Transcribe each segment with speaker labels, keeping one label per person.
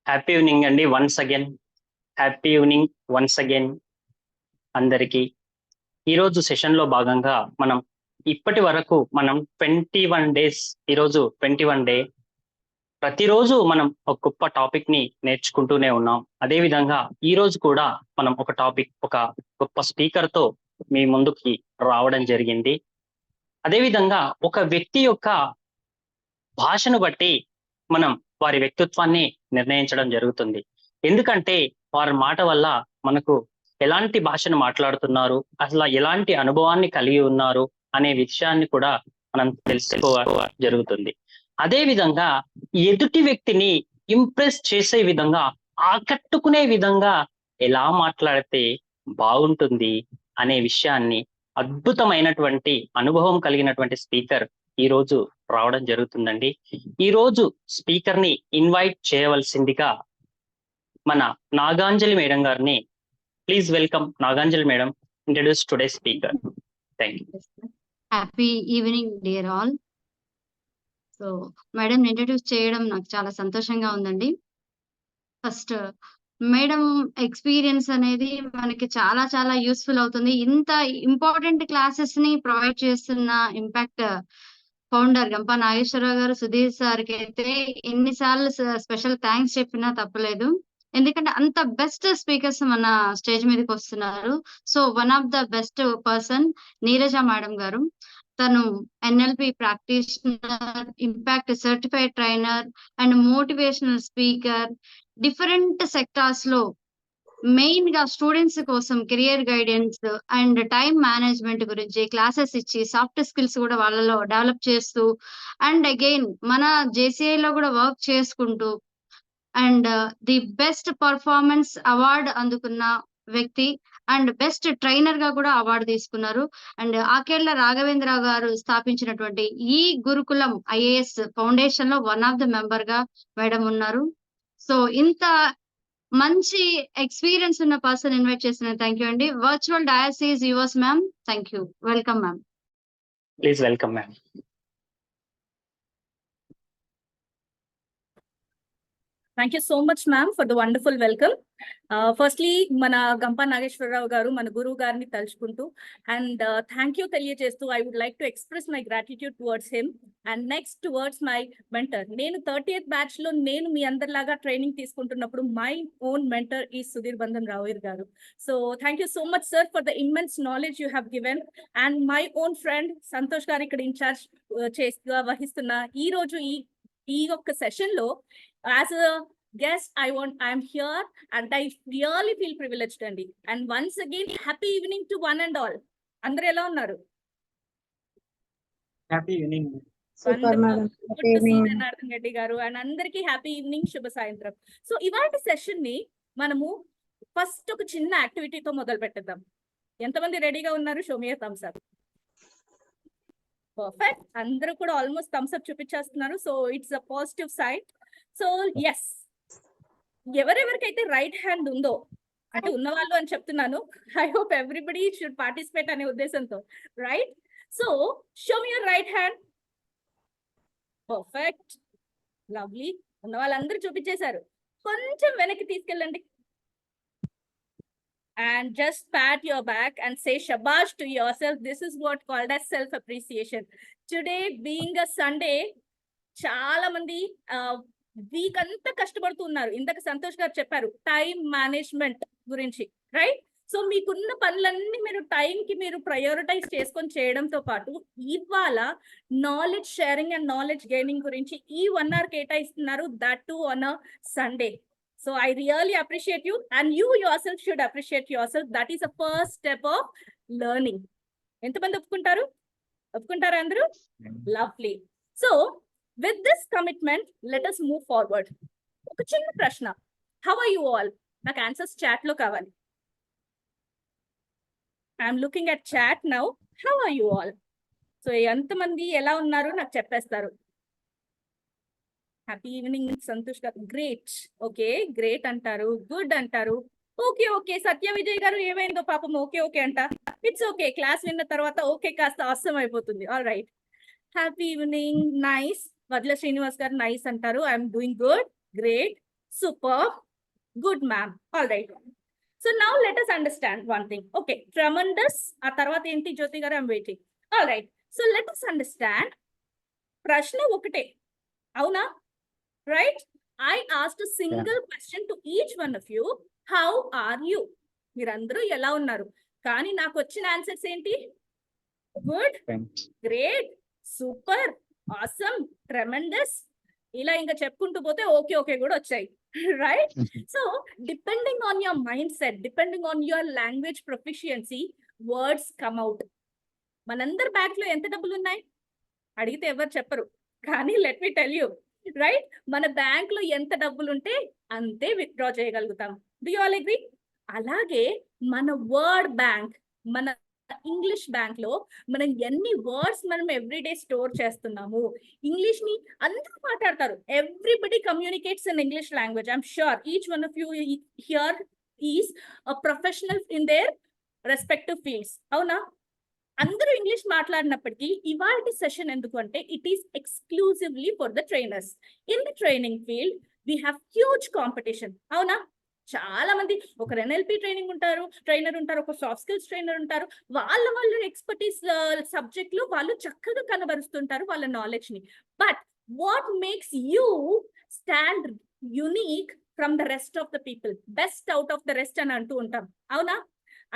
Speaker 1: Happy evening అండి. Happy evening once again అందరికీ. ఈరోజు సెషన్లో భాగంగా ఇప్పటి వరకు మనం 21 డేస్, ఈరోజు 21 డే, ప్రతిరోజు మనం ఒక గొప్ప టాపిక్ ని నేర్చుకుంటూనే ఉన్నాం. అదేవిధంగా ఈ రోజు కూడా మనం ఒక గొప్ప స్పీకర్ తో మీ ముందుకి రావడం జరిగింది. అదేవిధంగా ఒక వ్యక్తి యొక్క భాషను బట్టి మనం వారి వ్యక్తిత్వాన్ని నిర్ణయించడం జరుగుతుంది. ఎందుకంటే వారి మాట వల్ల మనకు ఎలాంటి భాషను మాట్లాడుతున్నారు, అసలు ఎలాంటి అనుభవాన్ని కలిగి ఉన్నారు అనే విషయాన్ని కూడా మనం తెలుసుకోవడం జరుగుతుంది. అదే విధంగా ఎదుటి వ్యక్తిని ఇంప్రెస్ చేసే విధంగా, ఆకట్టుకునే విధంగా ఎలా మాట్లాడితే బాగుంటుంది అనే విషయాన్ని అద్భుతమైనటువంటి అనుభవం కలిగినటువంటి స్పీకర్ ఈ రోజు రావడం జరుగుతుందండి. ఈ రోజు స్పీకర్ ని ఇన్వైట్ చేయవలసిందిగా మన నాగాంజలి మేడం గారిని please welcome. Naganjali madam, introduce today speaker. Thank you.
Speaker 2: Happy evening dear all. So madam introduce చేయడం నాకు చాలా సంతోషంగా ఉందండి. ఫస్ట్ మేడం ఎక్స్పీరియన్స్ అనేది మనకి చాలా చాలా యూస్ఫుల్ అవుతుంది. ఇంత ఇంపార్టెంట్ క్లాసెస్ ని ప్రొవైడ్ చేస్తున్న ఇంపాక్ట్ ఫౌండర్ గంప నాగేశ్వరరావు గారు, సుధీర్ సార్కి అయితే ఎన్నిసార్లు స్పెషల్ థ్యాంక్స్ చెప్పినా తప్పలేదు. ఎందుకంటే అంత బెస్ట్ స్పీకర్స్ మన స్టేజ్ మీదకి వస్తున్నారు. So one of the best person Neeraja madam గారు. తను NLP practitioner, impact certified trainer and motivational speaker. Different sectors లో మెయిన్ గా స్టూడెంట్స్ కోసం career guidance and time management గురించి క్లాసెస్ ఇచ్చి సాఫ్ట్ స్కిల్స్ కూడా వాళ్ళలో డెవలప్ చేస్తూ అండ్ అగైన్ మన జేసీఐ లో కూడా వర్క్ చేసుకుంటూ and the best performance award అందుకున్న వ్యక్తి అండ్ బెస్ట్ ట్రైనర్ గా కూడా అవార్డు తీసుకున్నారు. అండ్ ఆకేళ్ల రాఘవేంద్ర గారు స్థాపించినటువంటి ఈ గురుకులం ఐఏఎస్ ఫౌండేషన్ లో వన్ ఆఫ్ ద మెంబర్ గా మేడం ఉన్నారు. సో ఇంత మంచి ఎక్స్పీరియన్స్ ఉన్న పర్సన్ ఇన్వైట్ చేసిన థ్యాంక్ యూ అండి. Virtual dais is yours ma'am. Thank you. Welcome ma'am.
Speaker 1: Please welcome ma'am.
Speaker 3: Thank you so much, ma'am, for the wonderful welcome. Firstly, mana Gampa Nageshwarrao garu, mana Guru garini talchukuntu, and thank you తెలియజేస్తూ I would like to express my gratitude towards him and next towards my mentor. నేను 30th batch లో నేను మీ అందరిలాగా training తీసుకుంటున్నప్పుడు my own mentor is Sudhir Bandhan Rao garu. So thank you so much, sir, for the immense knowledge you have given, and my own friend Santosh garu ఇక్కడ incharge చేస్తూ వహిస్తున్న ఈ రోజు ఈ ఒక్క సెషన్ లో as a guest I am here and I really feel privileged అండి. And once again happy evening to one and all. అందరూ ఎలా ఉన్నారు?
Speaker 1: Happy evening.
Speaker 3: Super madam. Happy evening Janardhan Reddy గారు అండ్ అందరికీ హ్యాపీ ఈవినింగ్, శుభ సాయంత్రం. సో ఇవాల్టి సెషన్ ని మనము ఫస్ట్ ఒక చిన్న యాక్టివిటీతో మొదలు పెట్టేద్దాం. ఎంతమంది రెడీగా ఉన్నారు? Show me thumbs up. Perfect. అందరూ కూడా ఆల్మోస్ట్ థమ్స్ అప్ చూపించేస్తున్నారు. So it's a positive side. So yes, ఎవరెవరికైతే రైట్ హ్యాండ్ ఉందో, అంటే ఉన్నవాళ్ళు అని చెప్తున్నాను, I hope everybody should participate అనే ఉద్దేశంతో, right? So show me your right hand. Perfect, lovely. ఉన్న వాళ్ళందరూ చూపించేశారు. కొంచెం వెనక్కి తీసుకెళ్ళండి and just pat your back and say shabash to yourself. This is what called as self appreciation. Today being a Sunday, చాలా మంది week అంతా కష్టపడుతున్నారు. ఇందాక సంతోష్ గారు చెప్పారు టైం మేనేజ్మెంట్ గురించి, రైట్? సో మీకున్న పనులన్నీ మీరు టైంకి మీరు ప్రయారిటైజ్ చేసుకొని చేయడంతో పాటు ఇవాళ knowledge sharing and knowledge gaining గురించి ఈ 1 hour కేటాయిస్తున్నారు, that too on a Sunday. So I really appreciate you, and you yourself should appreciate yourself. That is the first step of learning. ఎంతమంది ఒప్పుకుంటారు? ఒప్పుకుంటారా అందరూ? Lovely. So with this commitment, let us move forward. ఒక చిన్న ప్రశ్న, how are you all? నాకు answers chat లో కావాలి. I am looking at chat now. How are you all? So ఎంతమంది ఎలా ఉన్నారు నాకు చెప్పేస్తారు. హ్యాపీ ఈవినింగ్ సంతోష్ గారు. గ్రేట్, ఓకే, గ్రేట్ అంటారు, గుడ్ అంటారు, ఓకే ఓకే. సత్య విజయ్ గారు ఏమైందో పాపం ఓకే ఓకే అంట. ఇట్స్ ఓకే, క్లాస్ విన్న తర్వాత ఓకే కాస్త అవసరం అయిపోతుంది. All right, happy evening, nice. వడ్ల శ్రీనివాస్ గారు నైస్ అంటారు. I'm doing good, great. Super. Good, ma'am. All right. So now let us understand one thing. Okay, tremendous. ఆ తర్వాత ఏంటి జ్యోతి గారు? I'm waiting. All right. So let us understand. ప్రశ్న ఒకటే, అవునా? Right? I asked a single question to each one of you. How are you? మీరందరూ ఎలా ఉన్నారు? కానీ నాకు వచ్చిన ఆన్సర్స్ ఏంటి? Good, great, super, awesome, tremendous, ఇలా ఇంకా చెప్పుకుంటూ పోతే ఓకే ఓకే కూడా వచ్చాయి. Right? So depending on your mind set, depending on your language proficiency, words come out. మనందరి బ్యాగ్ లో ఎంత డబ్బులు ఉన్నాయి అడిగితే ఎవరు చెప్పరు, కానీ let me tell you, right, మన బ్యాంక్ లో ఎంత డబ్బులు ఉంటే అంతే విత్డ్రా చేయగలుగుతాం. Do you all agree? అలాగే మన వర్డ్ బ్యాంక్, మన ఇంగ్లీష్ బ్యాంక్ లో మనం ఎన్ని వర్డ్స్ మనం ఎవ్రీడే స్టోర్ చేస్తున్నాము. ఇంగ్లీష్ ని అందరూ మాట్లాడతారు, everybody communicates in English language. I'm sure each one of you here is a professional in their respective fields, అవునా? అందరూ ఇంగ్లీష్ మాట్లాడినప్పటికీ ఇవాల్టి సెషన్ ఎందుకు అంటే it is exclusively for the trainers. In the training field we have huge competition, అవునా? చాలా మంది, ఒకరు NLP trainer ఉంటారు, ఒక సాఫ్ట్ స్కిల్స్ ట్రైనర్ ఉంటారు. వాళ్ళ ఎక్స్పర్టీస్ సబ్జెక్ట్ లో వాళ్ళు చక్కగా కనబరుస్తుంటారు వాళ్ళ నాలెడ్జ్ ని. But what makes you stand unique from the rest of the people, best out of the rest అని అంటూ ఉంటాం, అవునా?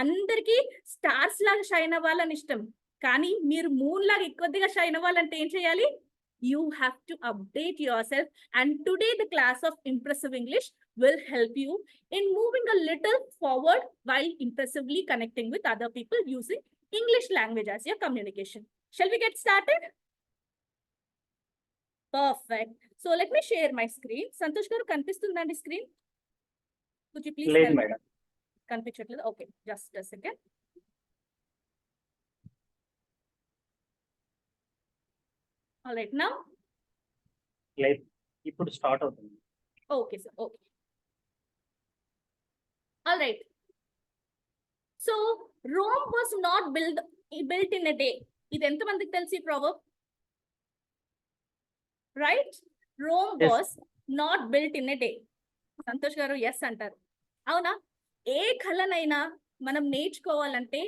Speaker 3: అందరికీ స్టార్స్ లాగా షైన్ అవ్వాలని ఇష్టం, కానీ మీరు మూన్ లాగా ఎక్కువగా షైన్ అవ్వాలంటే ఏం చేయాలి? You have to update yourself, and today the class of Impressive English will help you in moving a little forward while impressively connecting with other people using English language as your communication. Shall we get started? Perfect. So let me share my screen. Santosh garu kanpistundandi screen? Could you please
Speaker 1: లేదు madam.
Speaker 3: కనిపించట్లేదు? Okay, just a second. All right, now?
Speaker 1: లేదు, ఇప్పుడు start అవుతుంది.
Speaker 3: Okay, sir. Okay. All right. So Rome was not built in a day. ఇది ఎంత మందికి తెలిసి proverb? Right? Rome
Speaker 1: Yes.
Speaker 3: was not built in a day. Santosh గారు yes అంటారు, అవునా? ఏ కళనైనా మనం నేర్చుకోవాలంటే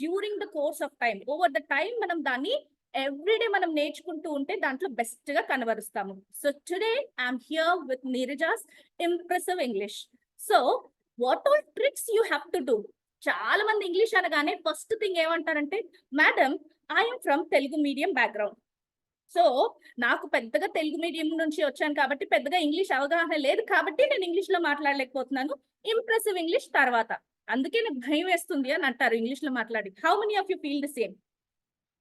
Speaker 3: during the course of time, over the time మనం దాన్ని ఎవ్రీడే మనం నేర్చుకుంటూ ఉంటే దాంట్లో బెస్ట్ గా కనబరుస్తాము. So today I'm here with Neeraja's impressive English. So what all tricks you have to do? చాలా మంది ఇంగ్లీష్ అనగానే ఫస్ట్ థింగ్ ఏమంటారంటే, madam I'm from Telugu medium background, so నాకు పెద్దగా తెలుగు మీడియం నుంచి వచ్చాను కాబట్టి పెద్దగా ఇంగ్లీష్ అవగాహన లేదు కాబట్టి నేను ఇంగ్లీష్ లో మాట్లాడలేకపోతున్నాను. ఇంప్రెసివ్ ఇంగ్లీష్ తర్వాత, అందుకే నాకు భయం వేస్తుంది అని అంటారు ఇంగ్లీష్ లో మాట్లాడి. How many of you feel the same?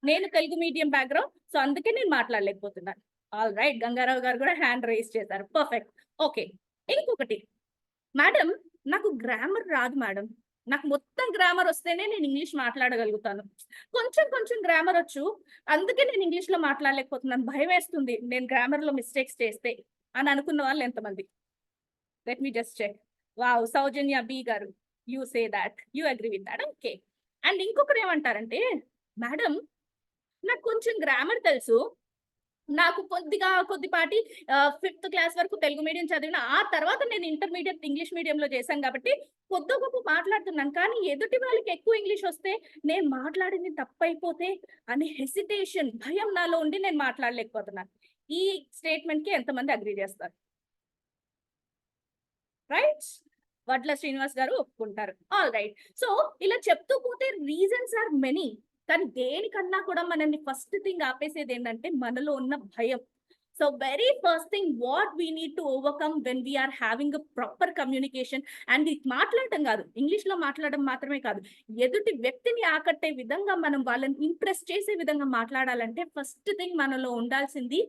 Speaker 3: నేను తెలుగు మీడియం బ్యాక్గ్రౌండ్, సో అందుకే నేను మాట్లాడలేకపోతున్నాను. ఆల్ రైట్, గంగారావు గారు కూడా హ్యాండ్ రైజ్ చేశారు. పర్ఫెక్ట్. ఓకే, ఇంకొకటి, మేడం నాకు గ్రామర్ రాదు మేడం, నాకు మొత్తం గ్రామర్ వస్తేనే నేను ఇంగ్లీష్ మాట్లాడగలుగుతాను, కొంచెం గ్రామర్ వచ్చు అందుకే నేను ఇంగ్లీష్ లో మాట్లాడలేకపోతున్నాను, భయం వేస్తుంది నేను గ్రామర్ లో మిస్టేక్స్ చేస్తే అని అనుకున్న వాళ్ళు ఎంతమంది? Let me just check. Wow, Soujanya B గారు, you say that you agree with that. Okay. And ఇంకొకరు ఏమంటారంటే, మేడం నాకు కొంచెం గ్రామర్ తెలుసు, నాకు కొద్దిపాటి 5th క్లాస్ వరకు తెలుగు మీడియం చదివిన, ఆ తర్వాత నేను ఇంటర్మీడియట్ ఇంగ్లీష్ మీడియంలో చేశాను కాబట్టి కొద్ది గొప్ప మాట్లాడుతున్నాను, కానీ ఎదుటి వాళ్ళకి ఎక్కువ ఇంగ్లీష్ వస్తే నేను మాట్లాడింది తప్పైపోతే అనే హెసిటేషన్, భయం నాలో ఉండి నేను మాట్లాడలేకపోతున్నాను. ఈ స్టేట్మెంట్ కి ఎంతమంది అగ్రీ చేస్తారు? రైట్, వడ్ల శ్రీనివాస్ గారు ఒప్పుకుంటారు. All right. సో ఇలా చెప్తూ పోతే రీజన్స్ ఆర్ మెనీ, కానీ దేనికన్నా కూడా మనల్ని ఫస్ట్ థింగ్ ఆపేసేది ఏంటంటే మనలో ఉన్న భయం. So very first thing what we need to overcome when we are having a proper communication, and ఇది మాట్లాడటం కాదు, ఇంగ్లీష్ లో మాట్లాడడం మాత్రమే కాదు, ఎదుటి వ్యక్తిని ఆకట్టే విధంగా మనం వాళ్ళని ఇంప్రెస్ చేసే విధంగా మాట్లాడాలంటే ఫస్ట్ థింగ్ మనలో ఉండాల్సింది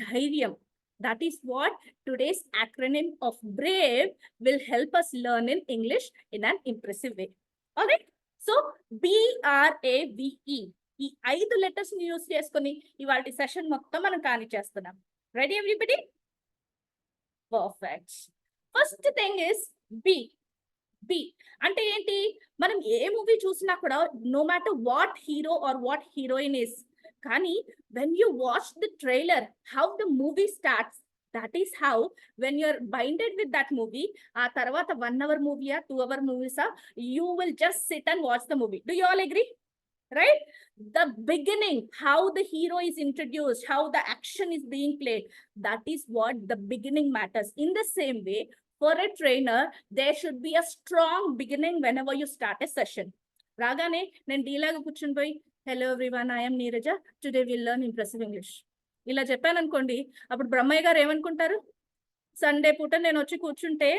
Speaker 3: ధైర్యం. That is what today's acronym of BRAVE will help us learn in English in an impressive way. All right. So BRAVE. ఈ 5 లెటర్స్ ని యూస్ చేసుకొని ఇవాళ సెషన్ మొత్తం మనం కానిచ్చేస్తున్నాం. Ready everybody? Perfect. First thing is B. B అంటే ఏంటి? మనం ఏ మూవీ చూసినా కూడా no matter what hero or what heroine is, కానీ when you watch the trailer, how the movie starts, That is how, when you're binded with that movie, ఆ తర్వాత 1 hour movie, 2 hour movies, you will just sit and watch the movie. Do you all agree? Right? The beginning, how the hero is introduced, how the action is being played, that is what the beginning matters. In the same way, for a trainer, there should be a strong beginning whenever you start a session. రాగానే నేను డీలాగా కూర్చుని పోయి, hello everyone, I'm Neeraja, today will learn impressive English ఇలా చెప్పాను అనుకోండి, అప్పుడు బ్రహ్మయ్య గారు ఏమనుకుంటారు? సండే పూట నేను వచ్చి కూర్చుంటే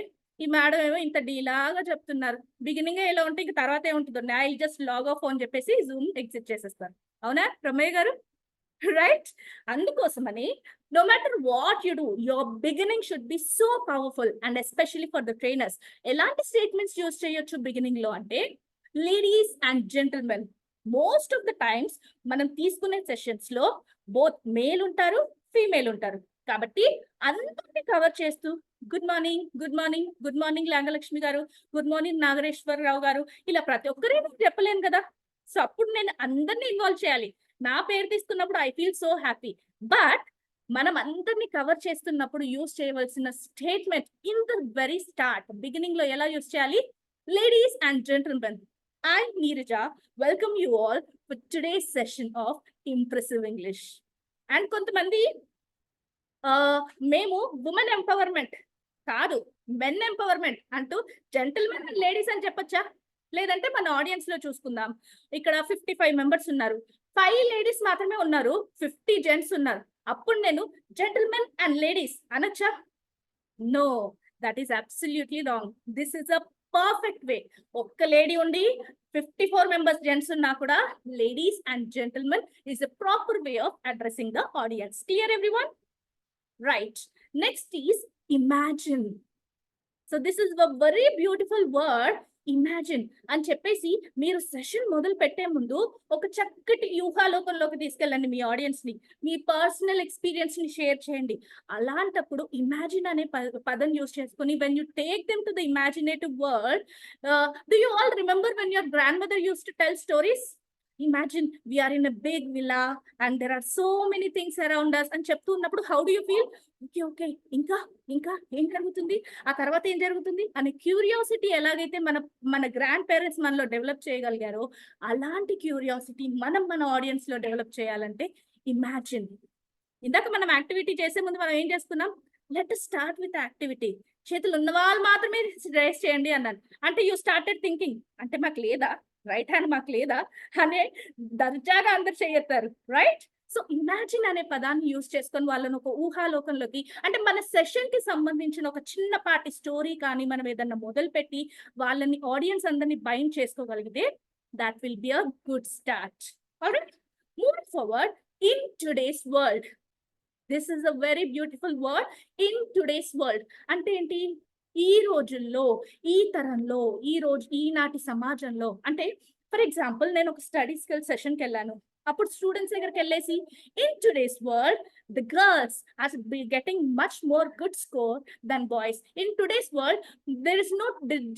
Speaker 3: ఈ మేడం ఏమో ఇంత డీలాగా చెప్తున్నారు, బిగినింగ్ ఇలా ఉంటే ఇంక తర్వాత ఏముంటుందో, ఐ జస్ట్ లాగ్ ఆఫ్ అని చెప్పేసి జూమ్ ఎగ్జిట్ చేసేస్తారు. అవునా బ్రహ్మయ్య గారు? రైట్? అందుకోసమని no matter what you do, your beginning should be so powerful, and especially for the trainers. ఎలాంటి స్టేట్మెంట్స్ యూజ్ చేయొచ్చు బిగినింగ్ లో అంటే, ladies and gentlemen. Most of the times మనం తీసుకునే సెషన్స్ లో బోత్ మేల్ ఉంటారు, ఫీమేల్ ఉంటారు. కాబట్టి అందరినీ కవర్ చేస్తూ good morning, good morning, good morning Langalakshmi గారు, గుడ్ మార్నింగ్ నాగేశ్వరరావు గారు, ఇలా ప్రతి ఒక్కరే చెప్పలేను కదా. సో అప్పుడు నేను అందరినీ ఇన్వాల్వ్ చేయాలి. నా పేరు తీసుకున్నప్పుడు I feel so happy. But మనం అందరినీ కవర్ చేస్తున్నప్పుడు యూజ్ చేయవలసిన statement in the very start, beginning లో ఎలా యూజ్ చేయాలి? Ladies and gentlemen, I Neeraja welcome you all for today's session of impressive English. And కొంతమంది మేము ఉమెన్ ఎంపవర్మెంట్ కాదు, మెన్ ఎంపవర్మెంట్ అంటూ జెంటిల్మెన్ అండ్ లేడీస్ అని చెప్పొచ్చా? లేదంటే మన ఆడియన్స్ లో చూసుకుందాం, ఇక్కడ 55 మెంబర్స్ ఉన్నారు, 5 లేడీస్ మాత్రమే ఉన్నారు, 50 జెంట్స్ ఉన్నారు. అప్పుడు నేను జెంటిల్మెన్ అండ్ లేడీస్ అనొచ్చా? No, that is absolutely wrong. This is a perfect way. ఒక్క లేడీ ఉండి 54 మెంబర్స్ జెంట్స్ ఉన్నా కూడా ladies and gentlemen is a proper way of addressing the audience. Clear everyone? Right. Next is imagine. So this is a very beautiful word, imagine. అని చెప్పేసి మీరు session మొదలు పెట్టే ముందు ఒక చక్కటి ఊహాలోకంలోకి తీసుకెళ్ళండి మీ ఆడియన్స్ ని, మీ పర్సనల్ ఎక్స్పీరియన్స్ ని షేర్ చేయండి. అలాంటప్పుడు ఇమాజిన్ అనే పదం యూజ్ చేసుకుని when you take them to the imaginative world, do you all remember when your grandmother used to tell stories? Imagine we are in a big villa and there are so many things around us అని చెప్తూ ఉన్నప్పుడు how do you feel? Okay ఇంకా ఇంకా ఏం జరుగుతుంది, ఆ తర్వాత ఏం జరుగుతుంది అనే క్యూరియాసిటీ ఎలాగైతే మన గ్రాండ్ పేరెంట్స్ మనలో డెవలప్ చేయగలిగారో, అలాంటి క్యూరియాసిటీ మన ఆడియన్స్ లో డెవలప్ చేయాలంటే ఇమాజిన్. ఇందాక మనం యాక్టివిటీ చేసే ముందు మనం ఏం చేస్తున్నాం? Let us start with activity. చేతులు ఉన్న వాళ్ళు మాత్రమే రేస్ చేయండి అన్నాను. అంటే యూ స్టార్టెడ్ థింకింగ్, అంటే మాకు లేదా, రైట్ హ్యాండ్ మాకు లేదా అనే దర్జాగా అందరు చేయెత్తారు. రైట్? సో ఇమాజిన్ అనే పదాన్ని యూజ్ చేసుకొని వాళ్ళని ఒక ఊహాలోకంలోకి, అంటే మన సెషన్ కి సంబంధించిన ఒక చిన్నపాటి స్టోరీ కానీ మనం ఏదన్నా మొదలు పెట్టి వాళ్ళని ఆడియన్స్ అందరినీ బైండ్ చేసుకోగలిగితే that will be a good start. Alright, moving forward, in today's world. This is a very beautiful word, in today's world. అంటే ఏంటి? ఈ రోజుల్లో, ఈ తరంలో, ఈనాటి సమాజంలో. అంటే ఫర్ ఎగ్జాంపుల్ నేను ఒక స్టడీ స్కిల్ సెషన్కి వెళ్ళాను. అప్పుడు స్టూడెంట్స్ దగ్గరికి వెళ్ళేసి in today's world the girls are getting much more good score than boys. In today's world there is no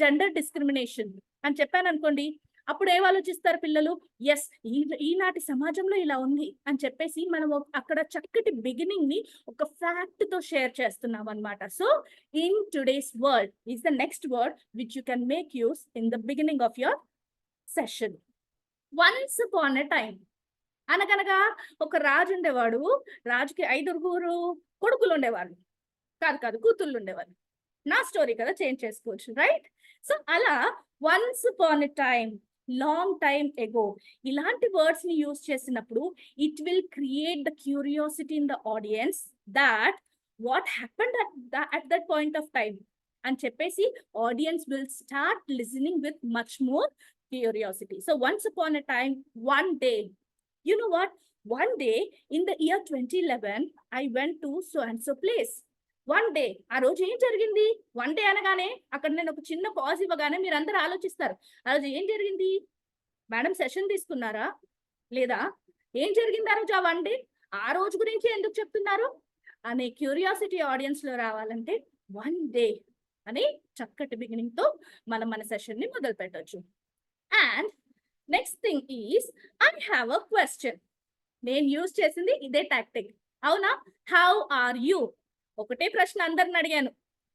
Speaker 3: gender discrimination అని చెప్పాను అనుకోండి, అప్పుడు ఏం ఆలోచిస్తారు పిల్లలు? ఎస్, ఈనాటి సమాజంలో ఇలా ఉంది అని చెప్పేసి మనం అక్కడ చక్కటి బిగినింగ్ ని ఒక ఫ్యాక్ట్ తో షేర్ చేస్తున్నాం అనమాట. So in today's world is the next word which you can make use in the beginning of your session. Once upon a time, అనగనగా ఒక రాజు ఉండేవాడు. రాజుకి 5 కొడుకులు ఉండేవాళ్ళు, కాదు కూతుళ్ళు ఉండేవాళ్ళు. నా స్టోరీ కదా, చేంజ్ చేసుకోవచ్చు. రైట్? సో అలా once upon a time, long time ఎగో, ఇలాంటి వర్డ్స్ ని యూజ్ చేసినప్పుడు it will create the curiosity in the audience that what happened at that point of time అని చెప్పేసి audience will start listening with much more curiosity. So once upon a time, one day, you know what, one day in the year 2011 I went to so and so place. One day, ఆ రోజు ఏం జరిగింది? One day అనగానే అక్కడ నేను ఒక చిన్న pause ఇవ్వగానే మీరు అందరూ ఆలోచిస్తారు, ఆ రోజు ఏం జరిగింది? మేడం సెషన్ తీసుకున్నారా లేదా? ఏం జరిగింది ఆ రోజు? ఆ వన్ డే, ఆ రోజు గురించి ఎందుకు చెప్తున్నారు అనే క్యూరియాసిటీ ఆడియన్స్ లో రావాలంటే వన్ డే అని చక్కటి బిగినింగ్ తో మనం మన సెషన్ ని మొదలు పెట్టవచ్చు. And next thing is I have a question. నేను యూజ్ చేసింది ఇదే టాక్టిక్, అవునా? How are you? ఒకటే ప్రశ్న అందరిని అడిగాను,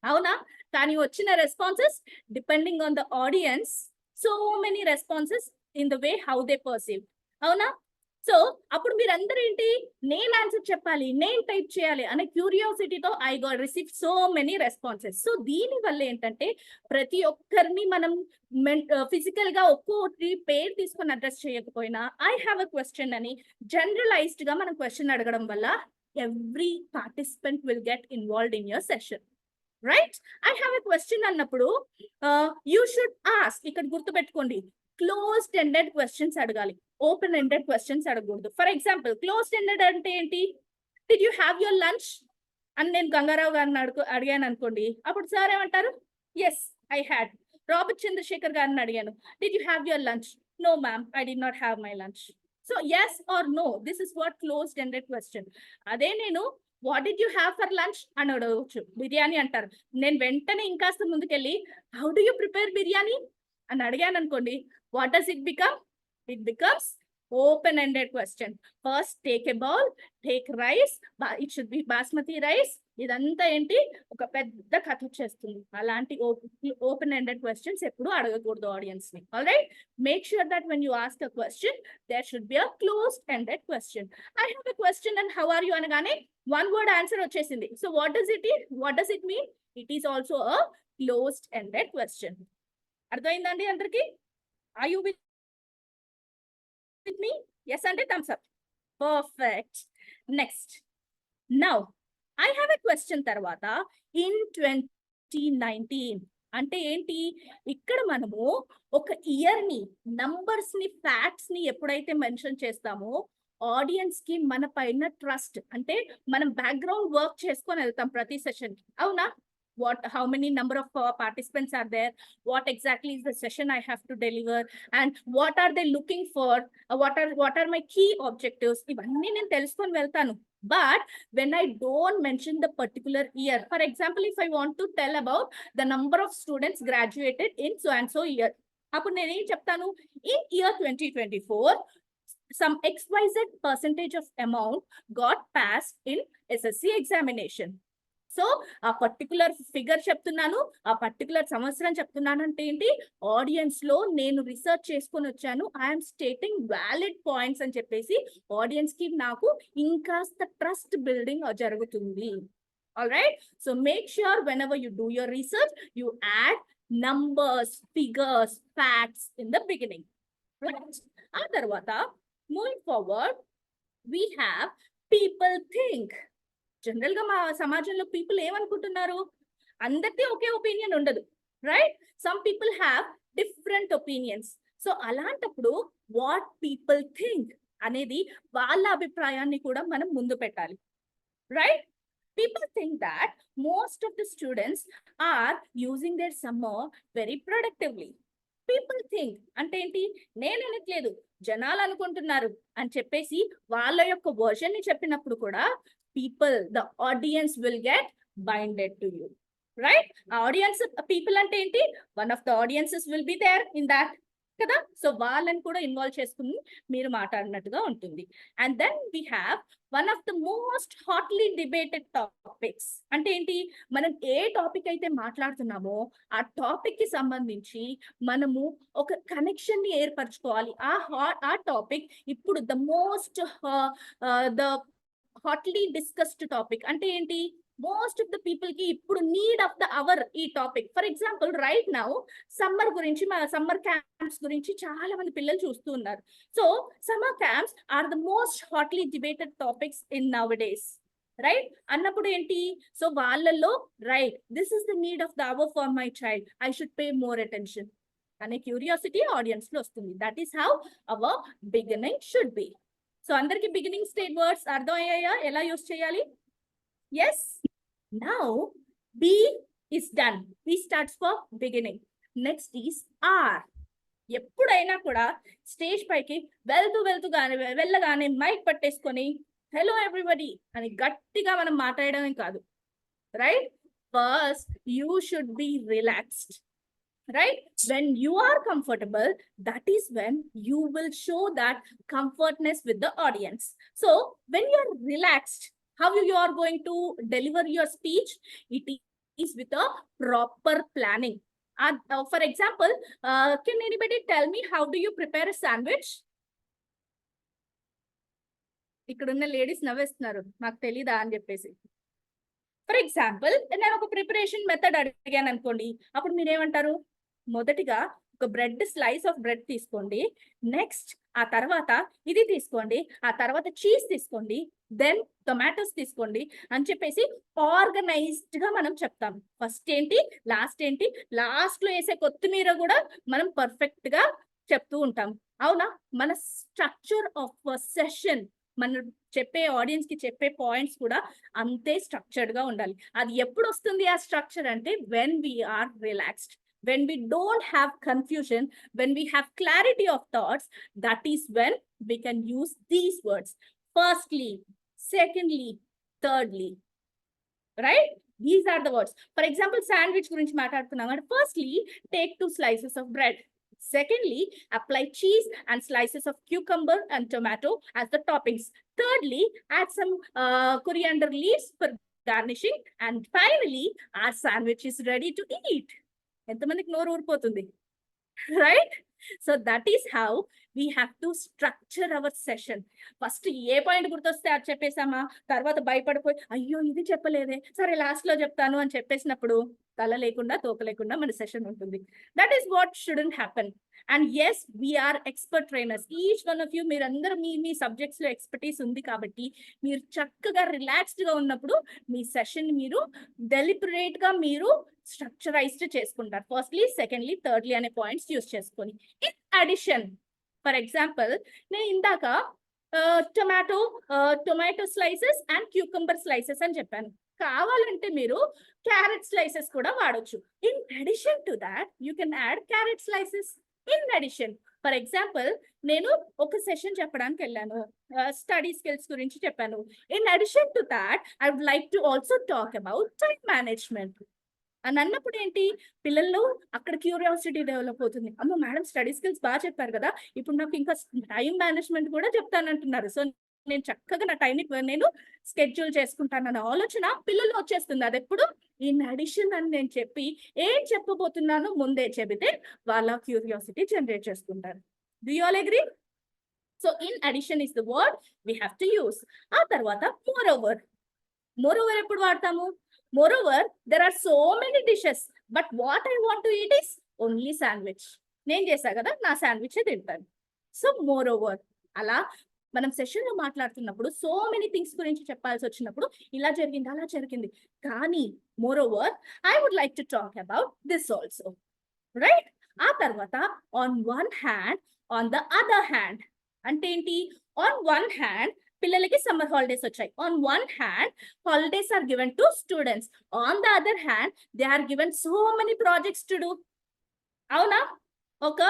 Speaker 3: అవునా? కానీ వచ్చిన responses depending on the audience, so many responses in the way how they perceive, అవునా? సో అప్పుడు మీరందరూ ఏంటి, నేను ఆన్సర్ చెప్పాలి, నేను టైప్ చేయాలి అనే క్యూరియాసిటీతో I got receive so many responses. So దీని వల్ల ఏంటంటే ప్రతి ఒక్కరిని మనం ఫిజికల్ గా ఒక్కోటి పేరు తీసుకొని అడ్రస్ చేయకపోయినా ఐ హ్యావ్ అ క్వశ్చన్ అని జనరలైజ్డ్ గా మనం క్వశ్చన్ అడగడం వల్ల every participant will get involved in your session, right? I have a question అన్నప్పుడు యూ షుడ్ ఆస్క్, ఇక్కడ గుర్తుపెట్టుకోండి, క్లోజ్డ్ ఎండెడ్ క్వశ్చన్స్ అడగాలి, ఓపెన్ ఎండెడ్ క్వశ్చన్స్ అడగకూడదు. ఫర్ ఎగ్జాంపుల్ క్లోజ్డ్ ఎండెడ్ అంటే ఏంటి, did you have your lunch అని నేను గంగారావు గారిని అడిగాను అనుకోండి, అప్పుడు సార్ ఏమంటారు, yes I had. Robert Chandrashekar గారిని అడిగాను, did you have your lunch, no ma'am I did not have my lunch. So yes or no, this is what closed ended question. అదే నేను what did you have for lunch అని అడగవచ్చు, బిర్యానీ అంటారు, నేను వెంటనే ఇంకాస్త ముందుకెళ్ళి how do you prepare biryani అని అడిగాను అనుకోండి, what does it become? It becomes open-ended question. First, take a bowl, take rice, it should be basmati rice. ఇదంతా ఏంటి, ఒక పెద్ద కథ వచ్చేస్తుంది. అలాంటి ఓపెన్ ఎండెడ్ క్వశ్చన్స్ ఎప్పుడు అడగకూడదు ఆడియన్స్ ని. All right, make sure that when you ask a question there should be a closed ended question. I have a question and how are you అనగానే వన్ వర్డ్ ఆన్సర్ వచ్చేసింది. So what does it mean? It is also a closed ended question. అర్థమైందండి అందరికి? Are you with me? Yes, and thumbs up. Perfect. Next. Now, I have a question tarvata. In 2019, అంటే ఏంటి, ఇక్కడ మనము ఒక year ని, numbers ని, facts ని ఎప్పుడైతే మెన్షన్ చేస్తామో ఆడియన్స్ కి మన పైన ట్రస్ట్, అంటే మనం బ్యాక్గ్రౌండ్ వర్క్ చేసుకొని వెళ్తాం ప్రతి సెషన్ కి, అవునా? How many number of participants are there, what exactly is the session I have to deliver, and what are they looking for, what are my key objectives, ivanni nenu telusukoni veltanu. But when I don't mention the particular year, for example, if I want to tell about the number of students graduated in so and so year, appudu nenu em cheptanu, in year 2024 some XYZ percentage of amount got passed in SSC examination. So ఆ particular figure చెప్తున్నాను, ఆ particular సంవత్సరం చెప్తున్నాను అంటే ఏంటి, audience లో నేను research చేసుకొని వచ్చాను, ఐఎమ్ స్టేటింగ్ వ్యాలిడ్ పాయింట్స్ అని చెప్పేసి ఆడియన్స్ కి నాకు ఇంకాస్త ట్రస్ట్ బిల్డింగ్ జరుగుతుంది. All right, so make sure when ever you do your research you add numbers, figures, facts in the beginning. ఆ తర్వాత moving forward we have people think. General గా మా సమాజంలో పీపుల్ ఏమనుకుంటున్నారు, అందరికీ ఒకే ఒపీనియన్ ఉండదు, right? Some people have different opinions. So అలాంటప్పుడు what people think అనేది వాళ్ళ అభిప్రాయాన్ని కూడా మనం ముందు పెట్టాలి, right? People think that most of the students are using their summer very productively. People think అంటే ఏంటి, నేను అనట్లేదు, జనాలు అనుకుంటున్నారు అని చెప్పేసి వాళ్ళ యొక్క వర్షన్ ని చెప్పినప్పుడు కూడా people, the audience will get binded to you, right? Audience, people ante enti, one of the audiences will be there in that kada, so వాళ్ళని కూడా ఇన్వాల్వ్ చేసుకుని మీరు మాట్లాడినట్టుగా ఉంటుంది. And then we have one of the most hotly debated topics. అంటే ఏంటి, మనం ఏ topic అయితే మాట్లాడుతున్నామో ఆ టాపిక్ కి సంబంధించి మనము ఒక కనెక్షన్ ని ఏర్పరచుకోవాలి. ఆ టాపిక్ ఇప్పుడు the most the hotly discussed topic. అంటే ఏంటి, మోస్ట్ ఆఫ్ ద పీపుల్ కి ఇప్పుడు నీడ్ ఆఫ్ ద అవర్ ఈ topic. For example right now summer గురించి, సమ్మర్ క్యాంప్స్ గురించి చాలా మంది పిల్లలు చూస్తూ ఉన్నారు. So summer camps are the most hotly debated topics in now days, right? అన్నప్పుడు ఏంటి, సో వాళ్ళల్లో right this is the need of the hour for my child, I should pay more attention అనే క్యూరియాసిటీ ఆడియన్స్ లో వస్తుంది. That is how our beginning should be. So అందరికి beginning state words అర్థం అయ్యాయా, ఎలా యూస్ చేయాలి? Yes. Now B is done, B starts for beginning. Next is R. ఎప్పుడైనా కూడా స్టేజ్ పైకి వెళ్ళగానే మైక్ పట్టేసుకొని హలో ఎవ్రీబడి అని గట్టిగా మనం మాట్లాడమే కాదు, right? First you should be relaxed, right? When you are comfortable, that is when you will show that comfortness with the audience. So when you are relaxed, how you are going to deliver your speech, it is with a proper planning. For example, can anybody tell me how do you prepare a sandwich? ఇక్కడున్న ladies నవ్వేస్తున్నారు, నాకు తెలీదా అని చెప్పేసి. For example నేను ఒక preparation method అడిగాను అనుకోండి, అప్పుడు మీరేమంటారు? మొదటిగా ఒక బ్రెడ్, స్లైస్ ఆఫ్ బ్రెడ్ తీసుకోండి, నెక్స్ట్ ఆ తర్వాత ఇది తీసుకోండి, ఆ తర్వాత చీజ్ తీసుకోండి, దెన్ టొమాటోస్ తీసుకోండి అని చెప్పేసి ఆర్గనైజ్డ్ గా మనం చెప్తాం. ఫస్ట్ ఏంటి, లాస్ట్ ఏంటి, లాస్ట్ లో వేసే కొత్తిమీర కూడా మనం పర్ఫెక్ట్ గా చెప్తూ ఉంటాం. అవునా? మన స్ట్రక్చర్ ఆఫ్ సెషన్, మనం చెప్పే ఆడియన్స్ కి చెప్పే పాయింట్స్ కూడా అంతే స్ట్రక్చర్డ్ గా ఉండాలి. అది ఎప్పుడు వస్తుంది ఆ స్ట్రక్చర్ అంటే, when we are relaxed, when we don't have confusion, when we have clarity of thoughts, that is when we can use these words. Firstly, secondly, thirdly, right? These are the words. For example, sandwich gurinchi maatladutunnam. Firstly, take 2 slices of bread. Secondly, apply cheese and slices of cucumber and tomato as the toppings. Thirdly, add some coriander leaves for garnishing. And finally, our sandwich is ready to eat. ఎంతమందికి నోరు ఊరిపోతుంది, right? So that is how we have to structure our session. First ఏ point గుర్తొస్తే అది చెప్పేసామా, తర్వాత భయపడిపోయి అయ్యో ఇది చెప్పలేదే, సరే లాస్ట్ లో చెప్తాను అని చెప్పేసినప్పుడు తల లేకుండా తోక లేకుండా మన సెషన్ ఉంటుంది. That is what shouldn't happen. And yes, we are expert trainers, each one of you, మీరందరూ మీ సబ్జెక్ట్స్ లో ఎక్స్పర్టీస్ ఉంది కాబట్టి మీరు చక్కగా రిలాక్స్డ్ గా ఉన్నప్పుడు మీ సెషన్ మీరు డెలిబరేట్ గా మీరు స్ట్రక్చరైజ్డ్ చేసుకుంటారు. ఫస్ట్లీ, సెకండ్లీ, థర్డ్లీ అనే పాయింట్స్ యూస్ చేసుకొని. ఇన్ అడిషన్, ఫర్ ఎగ్జాంపుల్ నేను ఇందాక tomato slices and cucumber slices అని చెప్పాను. కావాలంటే మీరు క్యారెట్ స్లైసెస్ కూడా వాడొచ్చు. In addition to that you can add carrot slices. In addition, for example నేను ఒక సెషన్ చెప్పడానికి వెళ్ళాను, స్టడీ స్కిల్స్ గురించి చెప్పాను. In addition to that I would like to also talk about time management అని అన్నప్పుడు ఏంటి, పిల్లల్లో అక్కడ క్యూరియాసిటీ డెవలప్ అవుతుంది. అమ్మ మేడం స్టడీ స్కిల్స్ బాగా చెప్పారు కదా, ఇప్పుడు నాకు ఇంకా టైం మేనేజ్మెంట్ కూడా చెప్తానంటున్నారు, సో నేను చక్కగా నా టైంని నేను స్కెడ్యూల్ చేసుకుంటానన్న ఆలోచన పిల్లల్లో వచ్చేస్తుంది. అది ఎప్పుడు ఇన్ అడిషన్ అని నేను చెప్పి ఏం చెప్పబోతున్నానో ముందే చెబితే వాళ్ళ క్యూరియాసిటీ జనరేట్ చేసుకుంటారు. Do you all agree? So in addition is the word we have to use. ఆ తర్వాత మోర్ ఓవర్. మోర్ ఓవర్ ఎప్పుడు వాడతాము? Moreover, there are so many dishes, but what I want to eat is only sandwich. నేను చేసా కదా, నా sandwich తింటాను. So more over, అలా మనం సెషన్ లో మాట్లాడుతున్నప్పుడు సో మెనీ థింగ్స్ గురించి చెప్పాల్సి వచ్చినప్పుడు ఇలా జరిగింది, అలా జరిగింది, కానీ more over I would like to talk about this also, right? ఆ తర్వాత on one hand, on the other hand అంటే ఏంటి? ఆన్ వన్ హ్యాండ్ పిల్లలకి సమ్మర్ హాలిడేస్ వచ్చాయి. On one hand holidays are given to students, on the other hand they are given so many projects to do. అవునా? ఒక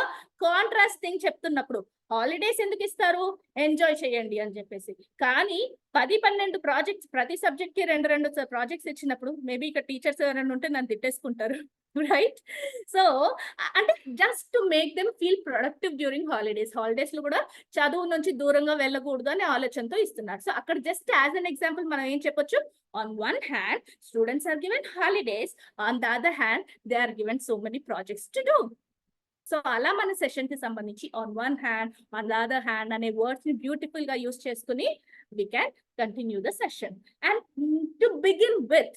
Speaker 3: contrast thing చెప్తున్నప్పుడు holidays ఎందుకు ఇస్తారు? Enjoy చేయండి అని చెప్పేసి. కానీ 10-12 ప్రాజెక్ట్స్, ప్రతి సబ్జెక్ట్ కి 2 ప్రాజెక్ట్స్ ఇచ్చినప్పుడు మేబీ ఇక్కడ టీచర్స్ ఎవరైనా ఉంటే నన్ను తిట్టేసుకుంటారు, రైట్? సో అంటే just to make them feel productive during holidays. Holidays లో కూడా చదువు నుంచి దూరంగా వెళ్ళకూడదు అనే ఆలోచనతో ఇస్తున్నారు. సో అక్కడ జస్ట్ యాజ్ అన్ ఎగ్జాంపుల్ మనం ఏం చెప్పొచ్చు? On one hand students are given holidays, on the other hand they are given so many projects to do. So అలా మన సెషన్ కి సంబంధించి on one hand, on the other hand అనే words ని beautiful గా యూస్ చేసుకుని we can continue the session. And to begin with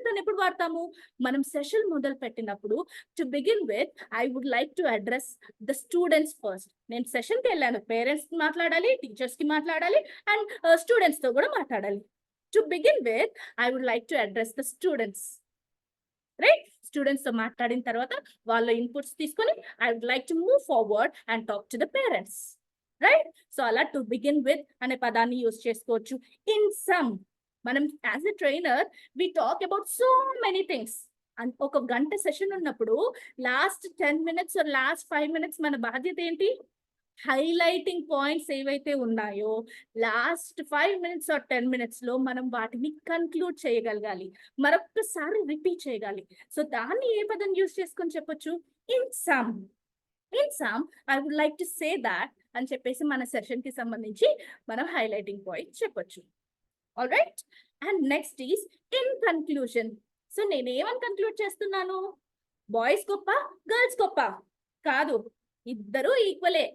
Speaker 3: అని ఎప్పుడు వాడతాము? మనం సెషన్ మొదలు పెట్టినప్పుడు to begin with I would like to address the students first. నేను సెషన్ కి వెళ్ళాను, పేరెంట్స్ కి మాట్లాడాలి, టీచర్స్ కి మాట్లాడాలి, అండ్ స్టూడెంట్స్ తో కూడా మాట్లాడాలి. To begin with I would like to address the students, right? Students తో మాట్లాడిన తర్వాత వాళ్ళ ఇన్పుట్స్ తీసుకొని I would like to move forward and talk to the parents, right? So అలా టు బిగిన్ విత్ అనే పదాన్ని యూజ్ చేసుకోవచ్చు. ఇన్ సమ్, మనం as a trainer we talk about so many things. ఒక గంట సెషన్ ఉన్నప్పుడు last 10 minutes or last 5 minutes మన బాధ్యత ఏంటి? హైలైటింగ్ పాయింట్స్ ఏవైతే ఉన్నాయో లాస్ట్ 5 minutes or 10 minutes లో మనం వాటిని కన్క్లూడ్ చేయగలగాలి, మరొకసారి రిపీట్ చేయగాలి. సో దాన్ని ఏ పదం యూజ్ చేసుకొని చెప్పొచ్చు? In sum. In sum I would like to say that అని చెప్పేసి మన సెషన్ కి సంబంధించి మనం హైలైటింగ్ పాయింట్ చెప్పొచ్చు. All right. And next is in conclusion. So నేనేమని కన్క్లూడ్ చేస్తున్నాను? బాయ్స్ గొప్ప, గర్ల్స్ గొప్ప కాదు, ఇద్దరు ఈక్వలే.